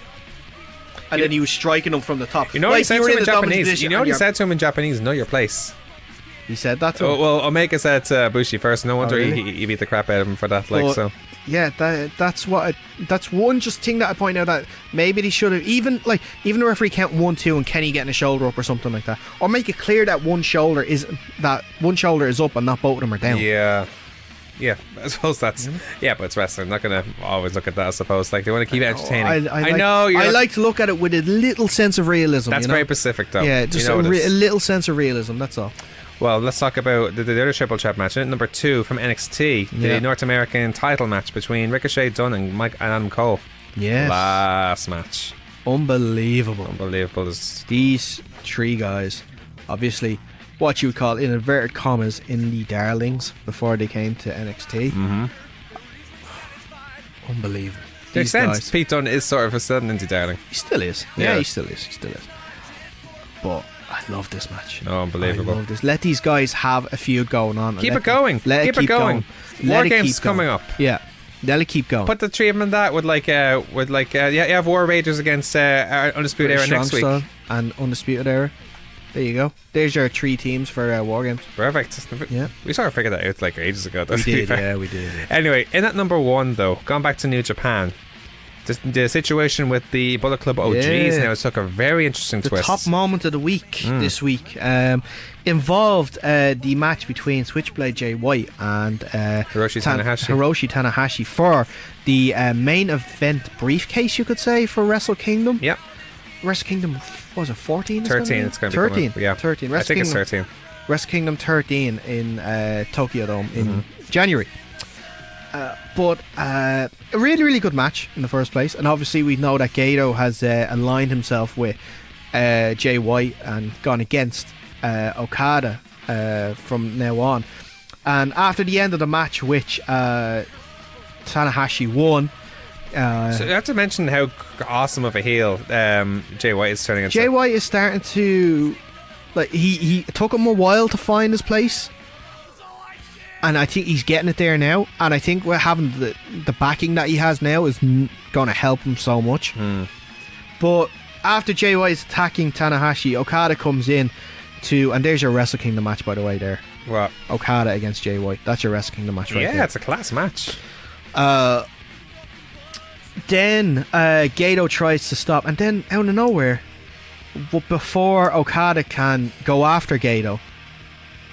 And then he was striking him from the top. You know what he said to him in Japanese? Position, You know what he said to him in Japanese? Know your place. He said that to him? Well, Omega said to Bushi first. No wonder really? he beat the crap out of him for that. Like, But, so. Yeah, that's one just thing that I point out, that maybe they should have even the referee count 1-2 and Kenny getting a shoulder up or something like that, or make it clear that one shoulder is up and not both of them are down. Yeah, I suppose that's but it's wrestling. I'm not gonna always look at that. I suppose like they want to keep it entertaining. I know. I like to look at it with a little sense of realism. That's very Pacific, though. Yeah, just a little sense of realism. That's all. Well, let's talk about the other triple threat match. Number 2 from NXT, the North American title match between Ricochet, Dunn, and Adam Cole. Yes. Last match. Unbelievable. These 3 guys, obviously, what you would call, in inverted commas, indie darlings before they came to NXT. Mm-hmm. Unbelievable. To extent, Pete Dunne is sort of a sudden indie darling. He still is. Yeah, he still is. But I love this match. Oh, unbelievable. I love this. Let these guys have a feud going on. Keep it going. Let it keep going. War Games coming up. Yeah. Let it keep going. Put the 3 of them in that you have War Raiders against Undisputed Era next week. And Undisputed Era. There you go. There's your 3 teams for War Games. Perfect. Yeah. We sort of figured that out like ages ago. We did. Yeah. Anyway, in at number 1 though, gone back to New Japan. The situation with the Bullet Club OGs now took a very interesting twist. The top moment of the week this week involved the match between Switchblade Jay White and Hiroshi Tanahashi for the main event briefcase, you could say, for Wrestle Kingdom. Yep. Wrestle Kingdom, what was it, 14? 13. It's going to be 13. Yeah. 13. I think it's 13. Wrestle Kingdom 13 in Tokyo Dome in January. But a really, really good match in the first place. And obviously we know that Gato has aligned himself with Jay White and gone against Okada from now on. And after the end of the match, which Tanahashi won. So you have to mention how awesome of a heel Jay White is turning into. Jay White is starting to... He took him a while to find his place. And I think he's getting it there now. And I think we're having the backing that he has now is going to help him so much. But after Jay White is attacking Tanahashi, Okada comes in and there's your Wrestle Kingdom match, by the way, there. What? Okada against Jay White. That's your Wrestle Kingdom match right there. Yeah, it's a class match. Then Gato tries to stop, and then out of nowhere, before Okada can go after Gato,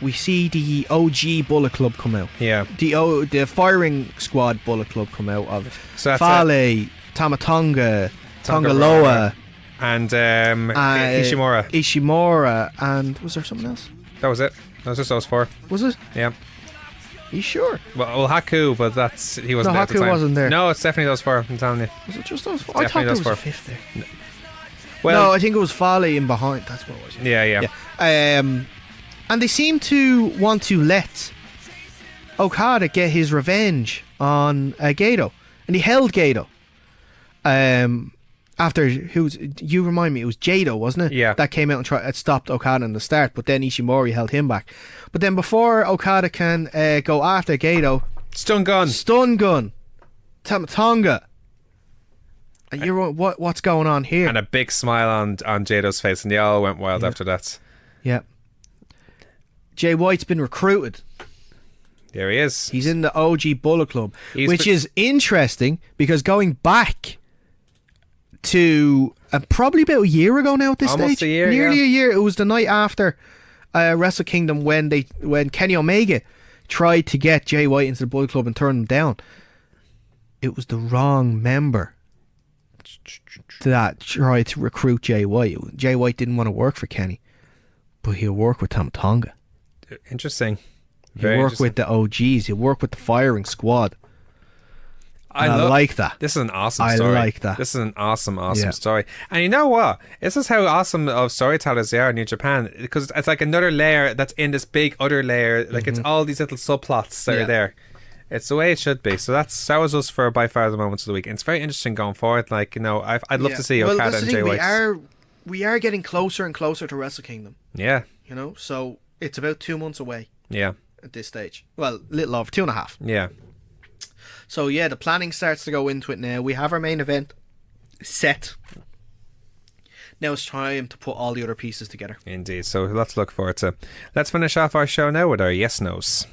we see the OG Bullet Club come out. Yeah. The firing squad Bullet Club come out of so Fale, Tamatonga, Tongaloa, and Ishimura. Ishimura, and was there something else? That was it. That was just those 4. Was it? Yeah. You sure? Well, Haku, but he wasn't there at the time. Haku wasn't there. No, it's definitely those 4, I'm telling you. Was it just those 4? I thought there was a 5th there. Well, no, I think it was Fale in behind. That's what it was. Yeah. And they seem to want to let Okada get his revenge on Gato. And he held Gato. After, you remind me, it was Jado, wasn't it? Yeah. That came out and stopped Okada in the start, but then Ishimori held him back. But then before Okada can go after Gato... Stun gun. Tamatonga. And you're what's going on here? And a big smile on Jado's face, and they all went wild after that. Yeah. Jay White's been recruited. There he is. He's in the OG Bullet Club, which is interesting because going back to probably about a year ago now at this Almost stage. A year, nearly a year. It was the night after Wrestle Kingdom when Kenny Omega tried to get Jay White into the Bullet Club and turn him down. It was the wrong member that tried to recruit Jay White. Jay White didn't want to work for Kenny, but he'll work with Tamatonga. Interesting. He'll work with the OGs. He'll work with the firing squad. I like that. This is an awesome I story. like that. This is an awesome Yeah. story. And you know what? This is how awesome of storytellers they are in New Japan, because it's like another layer that's in this big other layer. Like it's all these little subplots that are there. It's the way it should be. So that was us for by far the moments of the week. And it's very interesting going forward. Like, you know, I'd love to see Okada that's and the Jay thing, White. we are getting closer and closer to Wrestle Kingdom. Yeah. You know, so it's about 2 months away Yeah. at this stage. Well, little over 2.5. Yeah. So yeah, the planning starts to go into it now. We have our main event set. Now it's time to put all the other pieces together. Indeed. So let's look forward to. Let's finish off our show now with our yes nos.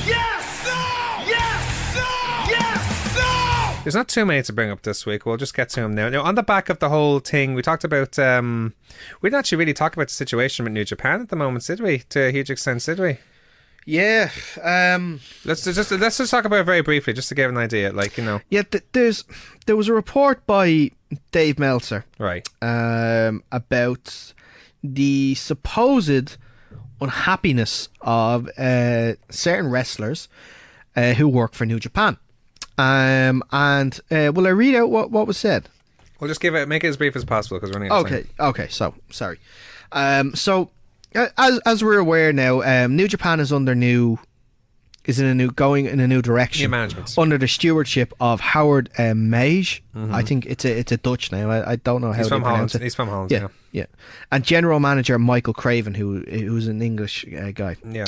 Yes! No! Yes! No! Yes! No! There's not too many to bring up this week. We'll just get to them now. Now, on the back of the whole thing, we talked about. We didn't actually really talk about the situation with New Japan at the moment, did we? To a huge extent, did we? Yeah. Let's just talk about it very briefly, just to give an idea. Like, you know. Yeah. There was a report by Dave Meltzer, Right. about the supposed unhappiness of certain wrestlers who work for New Japan. Will I read out what was said? We'll just make it as brief as possible because we're running out of time. Okay. So sorry. So as we're aware now, New Japan is going in a new direction. New management. Under the stewardship of Howard Mage. I think it's a Dutch name. I don't know how He's they from pronounce Holland. it. He's from Holland. Yeah. And general manager Michael Craven, who's an English guy. Yeah.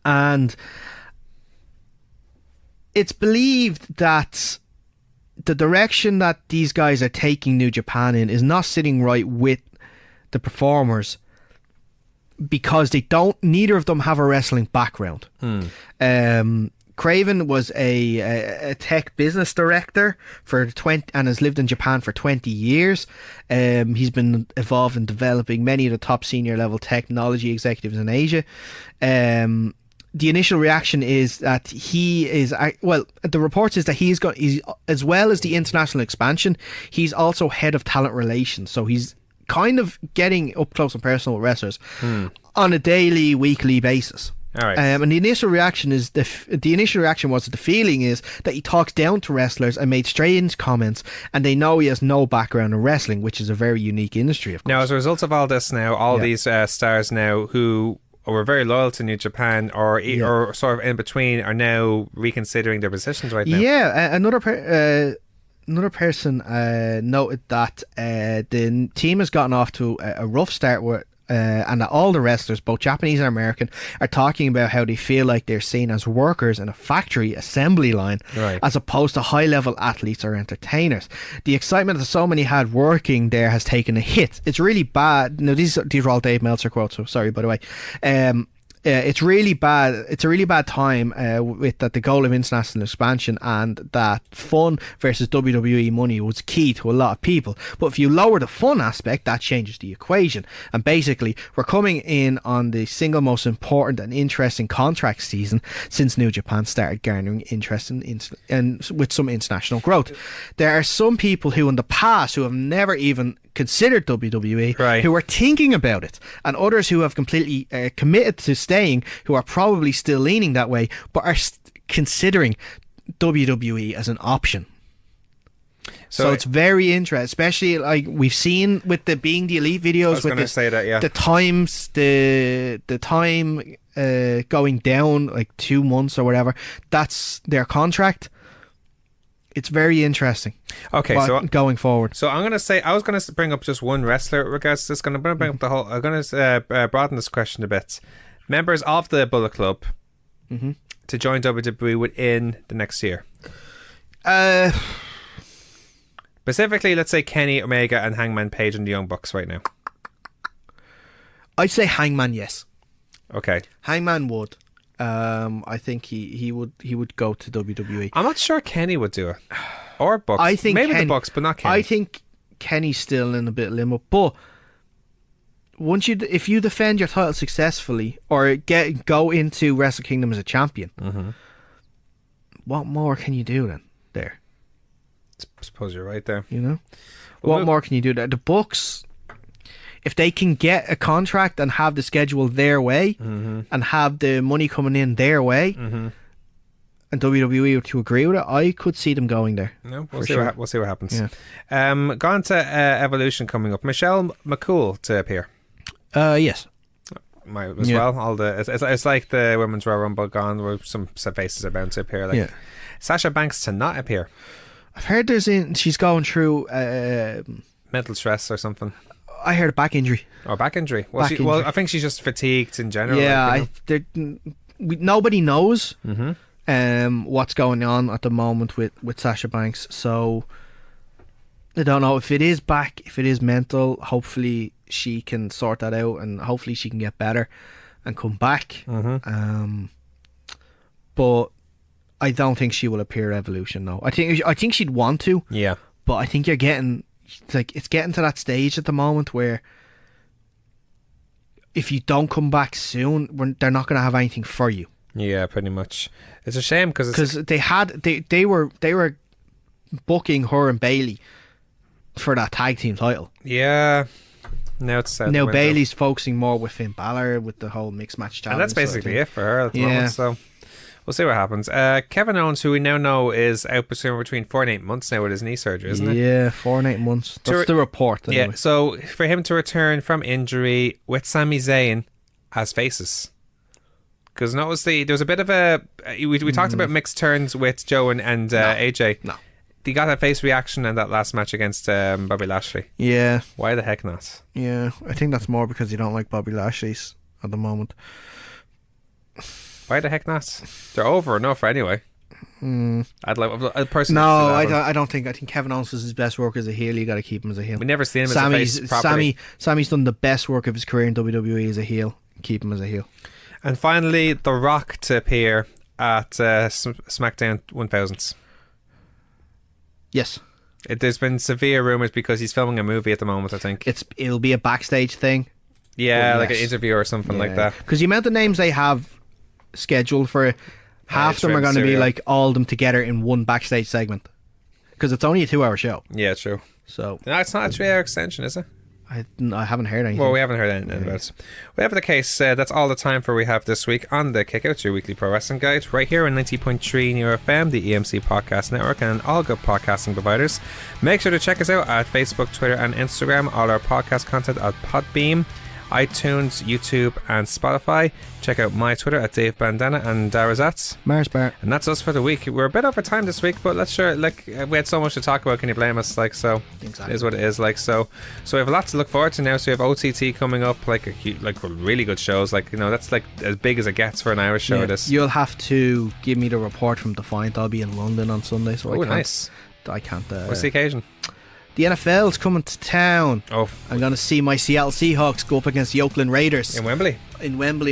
And it's believed that the direction that these guys are taking New Japan in is not sitting right with the performers because neither of them have a wrestling background. Craven was a tech business director for 20 and has lived in Japan for 20 years. He's been involved in developing many of the top senior level technology executives in Asia. The initial reaction is that the report is that he's as well as the international expansion, he's also head of talent relations. So he's kind of getting up close and personal with wrestlers on a daily, weekly basis. All right. And the initial reaction was that the feeling is that he talks down to wrestlers and made strange comments, and they know he has no background in wrestling, which is a very unique industry, of course. Now, as a result of all this, these stars now who were very loyal to New Japan or sort of in between are now reconsidering their positions right now. Yeah, another person noted that the team has gotten off to a rough start with. And that all the wrestlers, both Japanese and American, are talking about how they feel like they're seen as workers in a factory assembly line, right, as opposed to high-level athletes or entertainers. The excitement that so many had working there has taken a hit. It's really bad. Now, these are all Dave Meltzer quotes, so sorry, by the way. It's really bad. It's a really bad time with that the goal of international expansion and that fun versus WWE money was key to a lot of people. But if you lower the fun aspect, that changes the equation. And basically, we're coming in on the single most important and interesting contract season since New Japan started garnering interest and with some international growth. There are some people who in the past who have never even considered WWE, right, who are thinking about it, and others who have completely committed to staying, who are probably still leaning that way, but are considering WWE as an option. So it's very interesting, especially like we've seen with the Being the Elite videos with the time going down like 2 months or whatever. That's their contract. It's very interesting. Okay, so going forward. So I was going to bring up just one wrestler regards to this. Going to bring up the whole. I'm going to broaden this question a bit. Members of the Bullet Club to join WWE within the next year. Specifically, let's say Kenny Omega and Hangman Page and the Young Bucks right now. I'd say Hangman, yes. Okay. Hangman would. I think he would go to WWE. I'm not sure Kenny would do it, or Bucks. I think maybe the Bucks, but not Kenny. I think Kenny's still in a bit of limbo. But if you defend your title successfully or go into Wrestle Kingdom as a champion, what more can you do then? There. I suppose you're right there. You know, what more can you do there? The Bucks, if they can get a contract and have the schedule their way and have the money coming in their way, and WWE were to agree with it, I could see them going there. No, we'll see what happens. Yeah. Gone to Evolution coming up. Michelle McCool to appear. Yes. Might as well. All the it's like the Women's Royal Rumble gone, where some faces are bound to appear. Like Sasha Banks to not appear. I've heard she's going through mental stress or something. I heard a back injury. Or back injury. Well, Back injury. Well, I think she's just fatigued in general. Yeah, nobody knows Mm-hmm. what's going on at the moment with Sasha Banks. So I don't know if it is back, if it is mental. Hopefully she can sort that out, and hopefully she can get better and come back. Mm-hmm. But I don't think she will appear at Evolution. No, I think she'd want to. Yeah, but I think it's getting to that stage at the moment where if you don't come back soon, they're not going to have anything for you. Yeah, pretty much. It's a shame because they were booking her and Bailey for that tag team title. Yeah. Now it's now Bailey's focusing more with Finn Balor with the whole mixed match challenge. And that's basically it for her at the moment. So we'll see what happens. Kevin Owens, who we now know is out between 4 and 8 months now with his knee surgery, isn't it? Yeah, 4 and 8 months. That's the report. Anyway. Yeah. So for him to return from injury with Sami Zayn as faces. Because there was a bit of a we talked about mixed turns with Joe and AJ. No. He got a face reaction in that last match against Bobby Lashley. Yeah. Why the heck not? Yeah, I think that's more because you don't like Bobby Lashley's at the moment. Why the heck not? They're over enough anyway. I'd personally. No, I don't think. I think Kevin Owens was his best work as a heel. You got to keep him as a heel. We never seen him as a face properly. Sammy's done the best work of his career in WWE as a heel. Keep him as a heel. And finally, The Rock to appear at SmackDown 1000. Yes. There's been severe rumours because he's filming a movie at the moment, I think. It'll be a backstage thing. Yeah, like an interview or something like that. Because the amount of names they have scheduled for it, half of them are going to be like all of them together in one backstage segment. Because it's only a 2-hour show. Yeah, true. So no, it's not a 3-hour extension, is it? I haven't heard anything. Well, we haven't heard anything about it. Whatever the case, that's all the time we have this week on the Kickouts, your weekly pro wrestling guide, right here on 90.3 New FM, the EMC Podcast Network, and all good podcasting providers. Make sure to check us out at Facebook, Twitter, and Instagram. All our podcast content at Podbeam, iTunes, YouTube, and Spotify. Check out my Twitter at Dave Bandana and Darah's at Mars Bar. And that's us for the week. We're a bit over time this week, but we had so much to talk about. Can you blame us? So exactly. It is what it is. So we have a lot to look forward to now. So we have OTT coming up, really good shows. That's like as big as it gets for an Irish show. This you'll have to give me the report from Defiant. I'll be in London on Sunday, so nice. I can't. What's the occasion? The NFL's coming to town. Oh, I'm going to see my Seattle Seahawks go up against the Oakland Raiders in Wembley.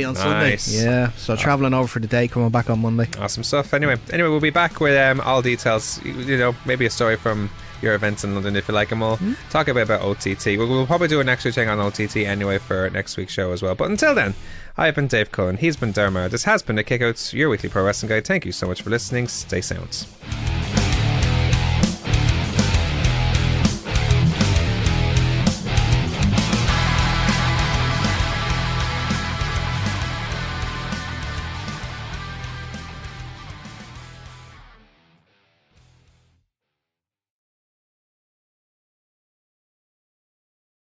On Sunday. Yeah, so travelling over for the day, coming back on Monday. Awesome stuff. Anyway, we'll be back with all details. Maybe a story from your events in London if you like them all. Talk a bit about OTT. We'll probably do an extra thing on OTT anyway for next week's show as well. But until then, I've been Dave Cullen. He's been Daragh Maher. This has been the Kickouts, your weekly pro wrestling guide. Thank you so much for listening. Stay sound.